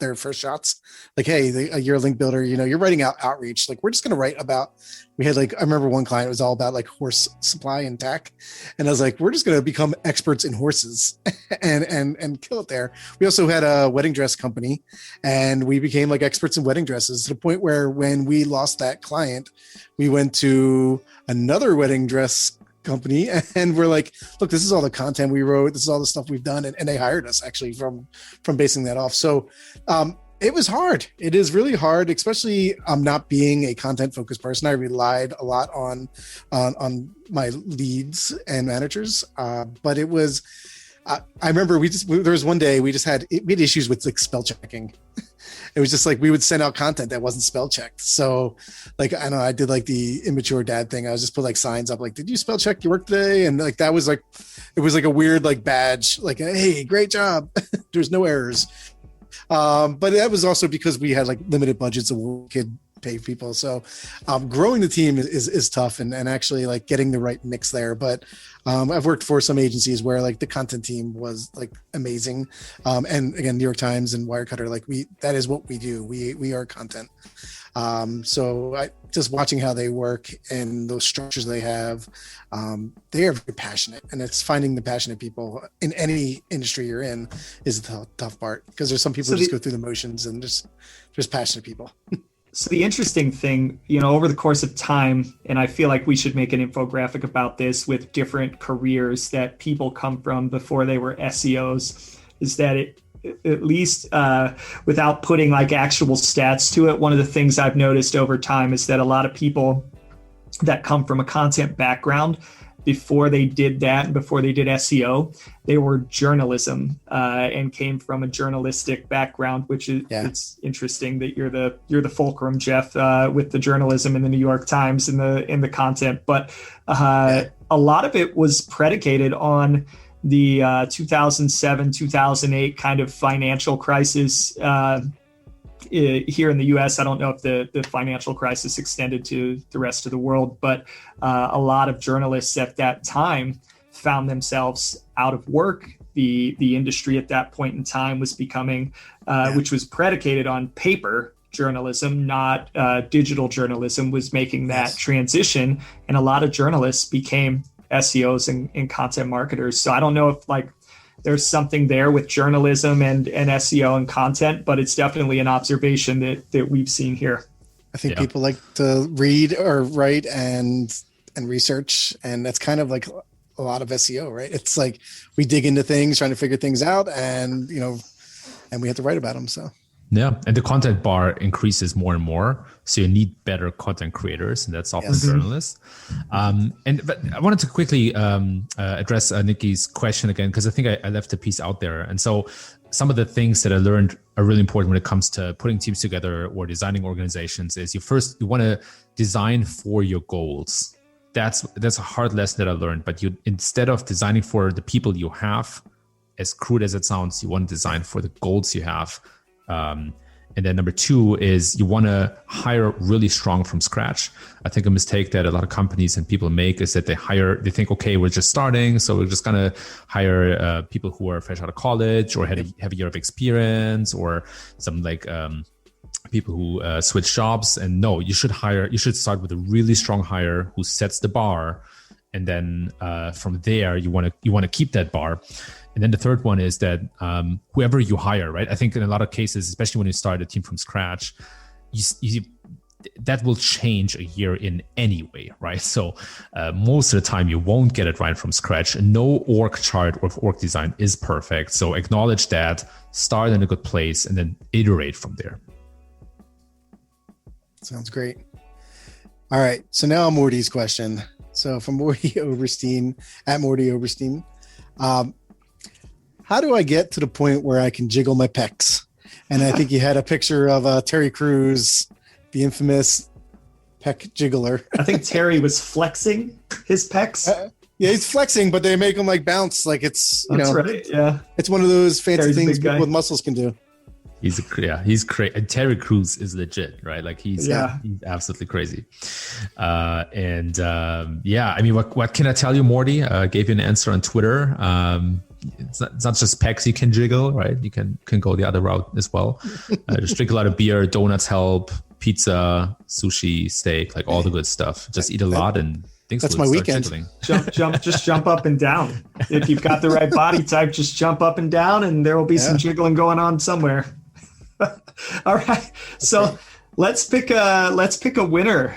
Speaker 2: their first shots, like, hey, you're a link builder, you're writing out outreach. Like, we're just going to write about, we had I remember one client, it was all about like horse supply and tack. And I was like, we're just going to become experts in horses and kill it there. We also had a wedding dress company, and we became like experts in wedding dresses, to the point where when we lost that client, we went to another wedding dress company, and we're like, look, this is all the content we wrote, this is all the stuff we've done, and they hired us actually from basing that off. So it was hard. It is really hard, especially not being a content focused person. I relied a lot on my leads and managers, but it was I remember there was one day we had issues with like spell checking. It was just like we would send out content that wasn't spell checked. So like, I know I did like the immature dad thing. I was just put like signs up like, did you spell check your work today? And like, that was like, it was like a weird like badge, like, hey, great job. There's no errors. But that was also because we had like limited budgets of what we could pay people. So growing the team is tough and actually like getting the right mix there. But I've worked for some agencies where like the content team was like amazing. And again, New York Times and Wirecutter, like that is what we do. We are content. So I just watching how they work and those structures they have, they are very passionate, and it's finding the passionate people in any industry you're in is the tough part, because there's some people who just go through the motions, and there's passionate people.
Speaker 1: So the interesting thing, over the course of time, and I feel like we should make an infographic about this with different careers that people come from before they were SEOs, is that at least without putting like actual stats to it, one of the things I've noticed over time is that a lot of people that come from a content background, before they did that and before they did SEO, they were journalism and came from a journalistic background, which is it's interesting that you're the fulcrum, Jeff, with the journalism in the New York Times and the content. But a lot of it was predicated on the 2007, 2008 kind of financial crisis here in the US. I don't know if the financial crisis extended to the rest of the world, but a lot of journalists at that time found themselves out of work. The industry at that point in time was becoming, which was predicated on paper journalism, not digital journalism, was making that transition. And a lot of journalists became SEOs and content marketers. So I don't know if like there's something there with journalism and SEO and content, but it's definitely an observation that we've seen here.
Speaker 2: I think people like to read or write and research, and that's kind of like a lot of SEO, right? It's like we dig into things, trying to figure things out, and and we have to write about them. So
Speaker 3: yeah, and the content bar increases more and more, so you need better content creators, and that's often journalists. But I wanted to quickly address Nikki's question again, because I think I left a piece out there. And so some of the things that I learned are really important when it comes to putting teams together or designing organizations is you want to design for your goals. That's a hard lesson that I learned. But instead of designing for the people you have, as crude as it sounds, you want to design for the goals you have. And then number two is you want to hire really strong from scratch. I think a mistake that a lot of companies and people make is that they think, okay, we're just starting, so we're just going to hire people who are fresh out of college or have a year of experience, or some like people who switch jobs. And no, you should start with a really strong hire who sets the bar, and then from there you want to keep that bar. And then the third one is that whoever you hire, right? I think in a lot of cases, especially when you start a team from scratch, that will change a year in anyway, right? So most of the time you won't get it right from scratch. No org chart or org design is perfect. So acknowledge that, start in a good place, and then iterate from there.
Speaker 2: Sounds great. All right. So now Morty's question. So from Morty Oberstein, at Morty Oberstein, how do I get to the point where I can jiggle my pecs? And I think you had a picture of Terry Crews, the infamous pec jiggler.
Speaker 1: I think Terry was flexing his pecs.
Speaker 2: Yeah, he's flexing, but they make him like bounce. Like it's,
Speaker 1: right. Yeah.
Speaker 2: It's one of those fancy
Speaker 1: Terry's
Speaker 2: things people with muscles can do.
Speaker 3: He's crazy. And Terry Crews is legit, right? Like he's absolutely crazy. I mean, what can I tell you, Morty? Gave you an answer on Twitter. It's not just pecs you can jiggle, right? You can go the other route as well. Just drink a lot of beer, donuts help, pizza, sushi, steak, like all the good stuff. Just eat a lot and things.
Speaker 2: That's my weekend.
Speaker 1: Just jump up and down. If you've got the right body type, just jump up and down, and there will be some jiggling going on somewhere. All right, so let's pick a winner.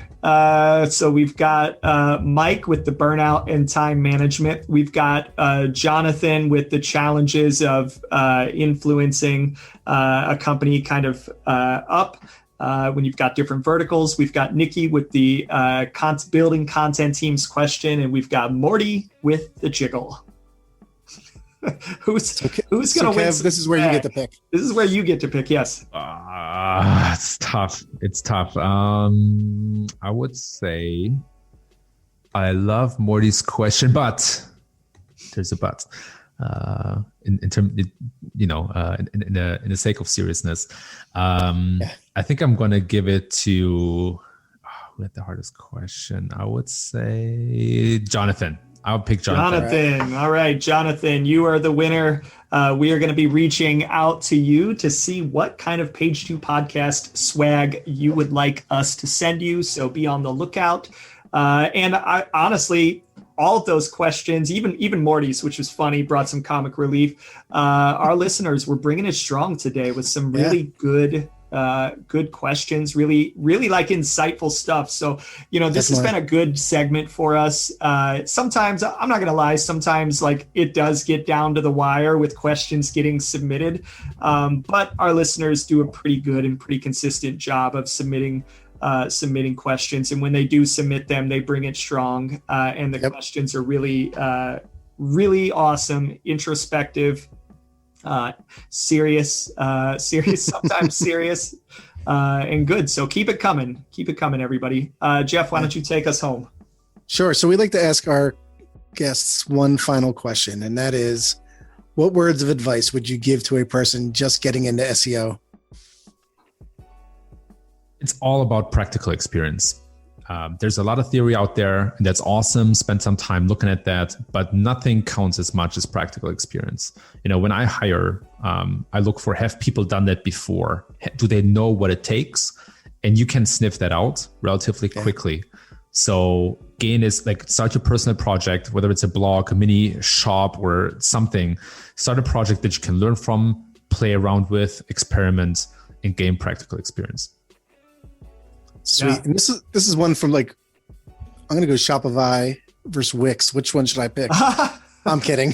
Speaker 1: So we've got Mike with the burnout and time management. We've got Jonathan with the challenges of influencing a company kind of up when you've got different verticals. We've got Nikki with the building content teams question, and we've got Morty with the jiggle. Who's
Speaker 2: Okay.
Speaker 1: who's going to win?
Speaker 2: This is where you get to pick.
Speaker 1: This is where you get to pick. Yes.
Speaker 3: It's tough. It's tough. I would say I love Morty's question, but there's a but. In the sake of seriousness, I think I'm gonna give it to who had the hardest question. I would say Jonathan. I'll pick Jonathan.
Speaker 1: All right, Jonathan, you are the winner. We are going to be reaching out to you to see what kind of Page 2 podcast swag you would like us to send you. So be on the lookout. And I honestly, all of those questions, even Morty's, which was funny, brought some comic relief. Our listeners were bringing it strong today with some really good questions, really like insightful stuff. So, this has been a good segment for us. Sometimes, I'm not going to lie, sometimes like it does get down to the wire with questions getting submitted. But our listeners do a pretty good and pretty consistent job of submitting questions. And when they do submit them, they bring it strong. And the questions are really awesome, introspective, serious, sometimes serious, and good. So keep it coming, everybody. Jeff, why don't you take us home?
Speaker 2: Sure. So we like to ask our guests one final question, and that is, what words of advice would you give to a person just getting into SEO?
Speaker 3: It's all about practical experience. There's a lot of theory out there, and that's awesome. Spend some time looking at that, but nothing counts as much as practical experience. When I hire, I look for, have people done that before? Do they know what it takes? And you can sniff that out relatively quickly. So gain is like, start your personal project, whether it's a blog, a mini shop or something. Start a project that you can learn from, play around with, experiment, and gain practical experience.
Speaker 2: Sweet.
Speaker 1: Yeah.
Speaker 2: And this is one from I'm going to go Shopify versus Wix. Which one should I pick? I'm kidding.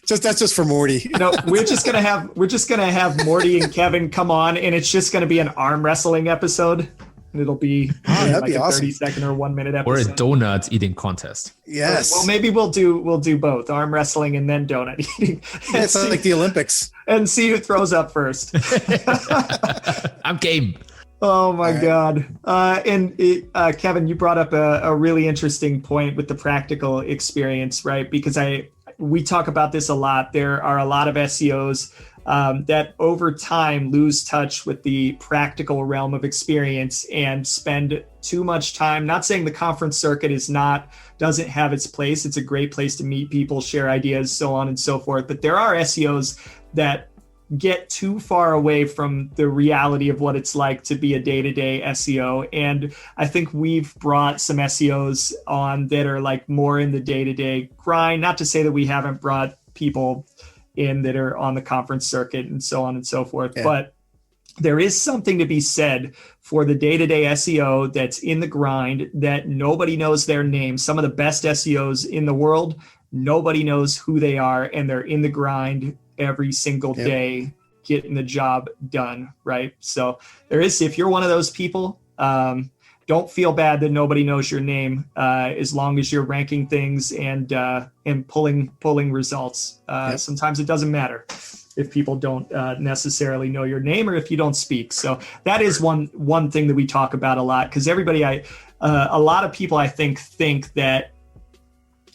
Speaker 2: That's just for Morty.
Speaker 1: We're just going to have Morty and Kevin come on, and it's just going to be an arm wrestling episode. And it'll be
Speaker 2: that'd be
Speaker 1: a
Speaker 2: awesome.
Speaker 1: 30-second or 1 minute episode.
Speaker 3: Or a donut eating contest.
Speaker 2: Yes.
Speaker 1: Well, maybe we'll do both, arm wrestling and then donut eating.
Speaker 2: It's like the Olympics.
Speaker 1: And see who throws up first.
Speaker 3: I'm game.
Speaker 1: Oh my God. Kevin, you brought up a really interesting point with the practical experience, right? Because we talk about this a lot. There are a lot of SEOs that over time lose touch with the practical realm of experience and spend too much time. Not saying the conference circuit doesn't have its place. It's a great place to meet people, share ideas, so on and so forth. But there are SEOs that get too far away from the reality of what it's like to be a day-to-day SEO. And I think we've brought some SEOs on that are like more in the day-to-day grind. Not to say that we haven't brought people in that are on the conference circuit and so on and so forth. Yeah. But there is something to be said for the day-to-day SEO that's in the grind, that nobody knows their name. Some of the best SEOs in the world, nobody knows who they are, and they're in the grind every single day, getting the job done, right? So if you're one of those people, don't feel bad that nobody knows your name, as long as you're ranking things and pulling results. Sometimes it doesn't matter if people don't necessarily know your name or if you don't speak. So that is one thing that we talk about a lot, because a lot of people I think that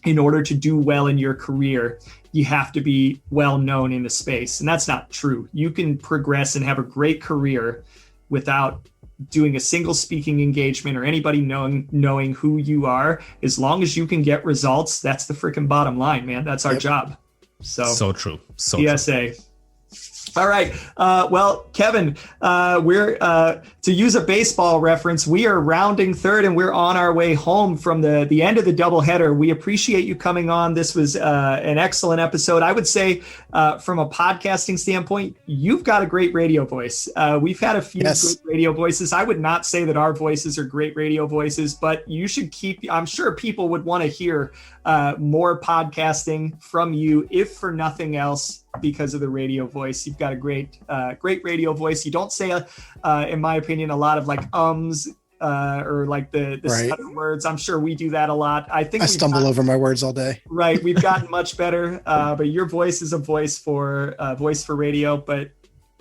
Speaker 1: in order to do well in your career, you have to be well known in the space. And that's not true. You can progress and have a great career without doing a single speaking engagement or anybody knowing who you are. As long as you can get results, that's the freaking bottom line, man. That's our job. So
Speaker 3: true.
Speaker 1: PSA. True. All right. Well, Kevin, we're to use a baseball reference, we are rounding third and we're on our way home from the end of the doubleheader. We appreciate you coming on. This was an excellent episode. I would say from a podcasting standpoint, you've got a great radio voice. We've had a few good radio voices. I would not say that our voices are great radio voices, but you should I'm sure people would want to hear more podcasting from you, if for nothing else, because of the radio voice. You've got a great radio voice. You don't say, in my opinion, a lot of like ums or like the
Speaker 2: Right.
Speaker 1: stutter words. I'm sure we do that a lot. I think
Speaker 2: I stumble over my words all day.
Speaker 1: Right. We've gotten much better, but your voice is a voice for radio, but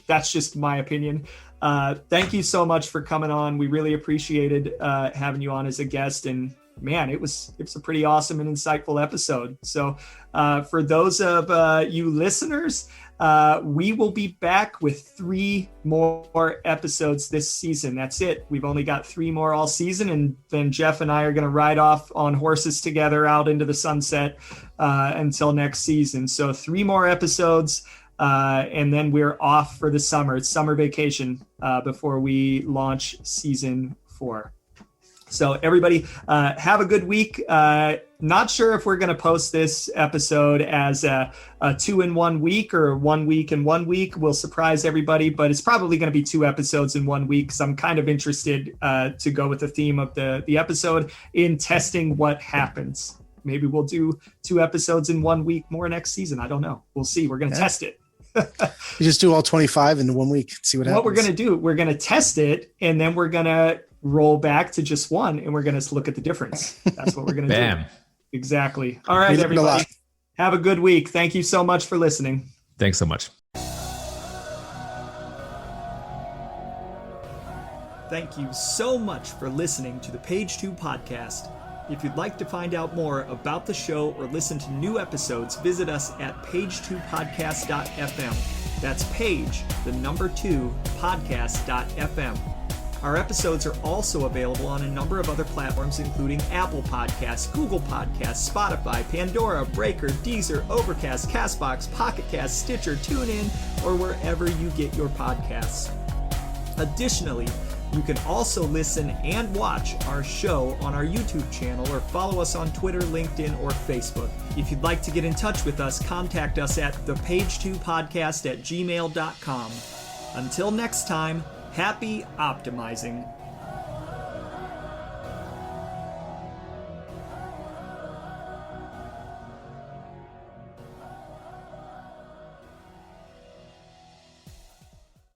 Speaker 1: that's just my opinion. Thank you so much for coming on. We really appreciated having you on as a guest, and man, it was a pretty awesome and insightful episode. So for those of you listeners, we will be back with 3 more episodes this season. That's it. We've only got 3 more all season, and then Jeff and I are going to ride off on horses together out into the sunset until next season. So 3 more episodes, and then we're off for the summer. It's summer vacation before we launch season 4. So everybody, have a good week. Not sure if we're going to post this episode as a 2-in-1 week or 1 week in 1 week. We'll surprise everybody, but it's probably going to be 2 episodes in 1 week. So I'm kind of interested to go with the theme of the episode in testing what happens. Maybe we'll do 2 episodes in 1 week more next season. I don't know. We'll see. We're going to test it.
Speaker 2: You just do all 25 in 1 week. See what happens.
Speaker 1: What we're going to do, we're going to test it, and then we're going to roll back to just 1, and we're going to look at the difference. That's what we're going to do.
Speaker 3: Bam.
Speaker 1: Exactly. All right, everybody. Have a good week. Thank you so much for listening.
Speaker 3: Thanks so much.
Speaker 1: Thank you so much for listening to the Page 2 podcast. If you'd like to find out more about the show or listen to new episodes, visit us at page2podcast.fm. That's page, the number 2, podcast.fm. Our episodes are also available on a number of other platforms, including Apple Podcasts, Google Podcasts, Spotify, Pandora, Breaker, Deezer, Overcast, CastBox, Pocket Cast, Stitcher, TuneIn, or wherever you get your podcasts. Additionally, you can also listen and watch our show on our YouTube channel or follow us on Twitter, LinkedIn, or Facebook. If you'd like to get in touch with us, contact us at thepage2podcast@gmail.com. Until next time, happy optimizing.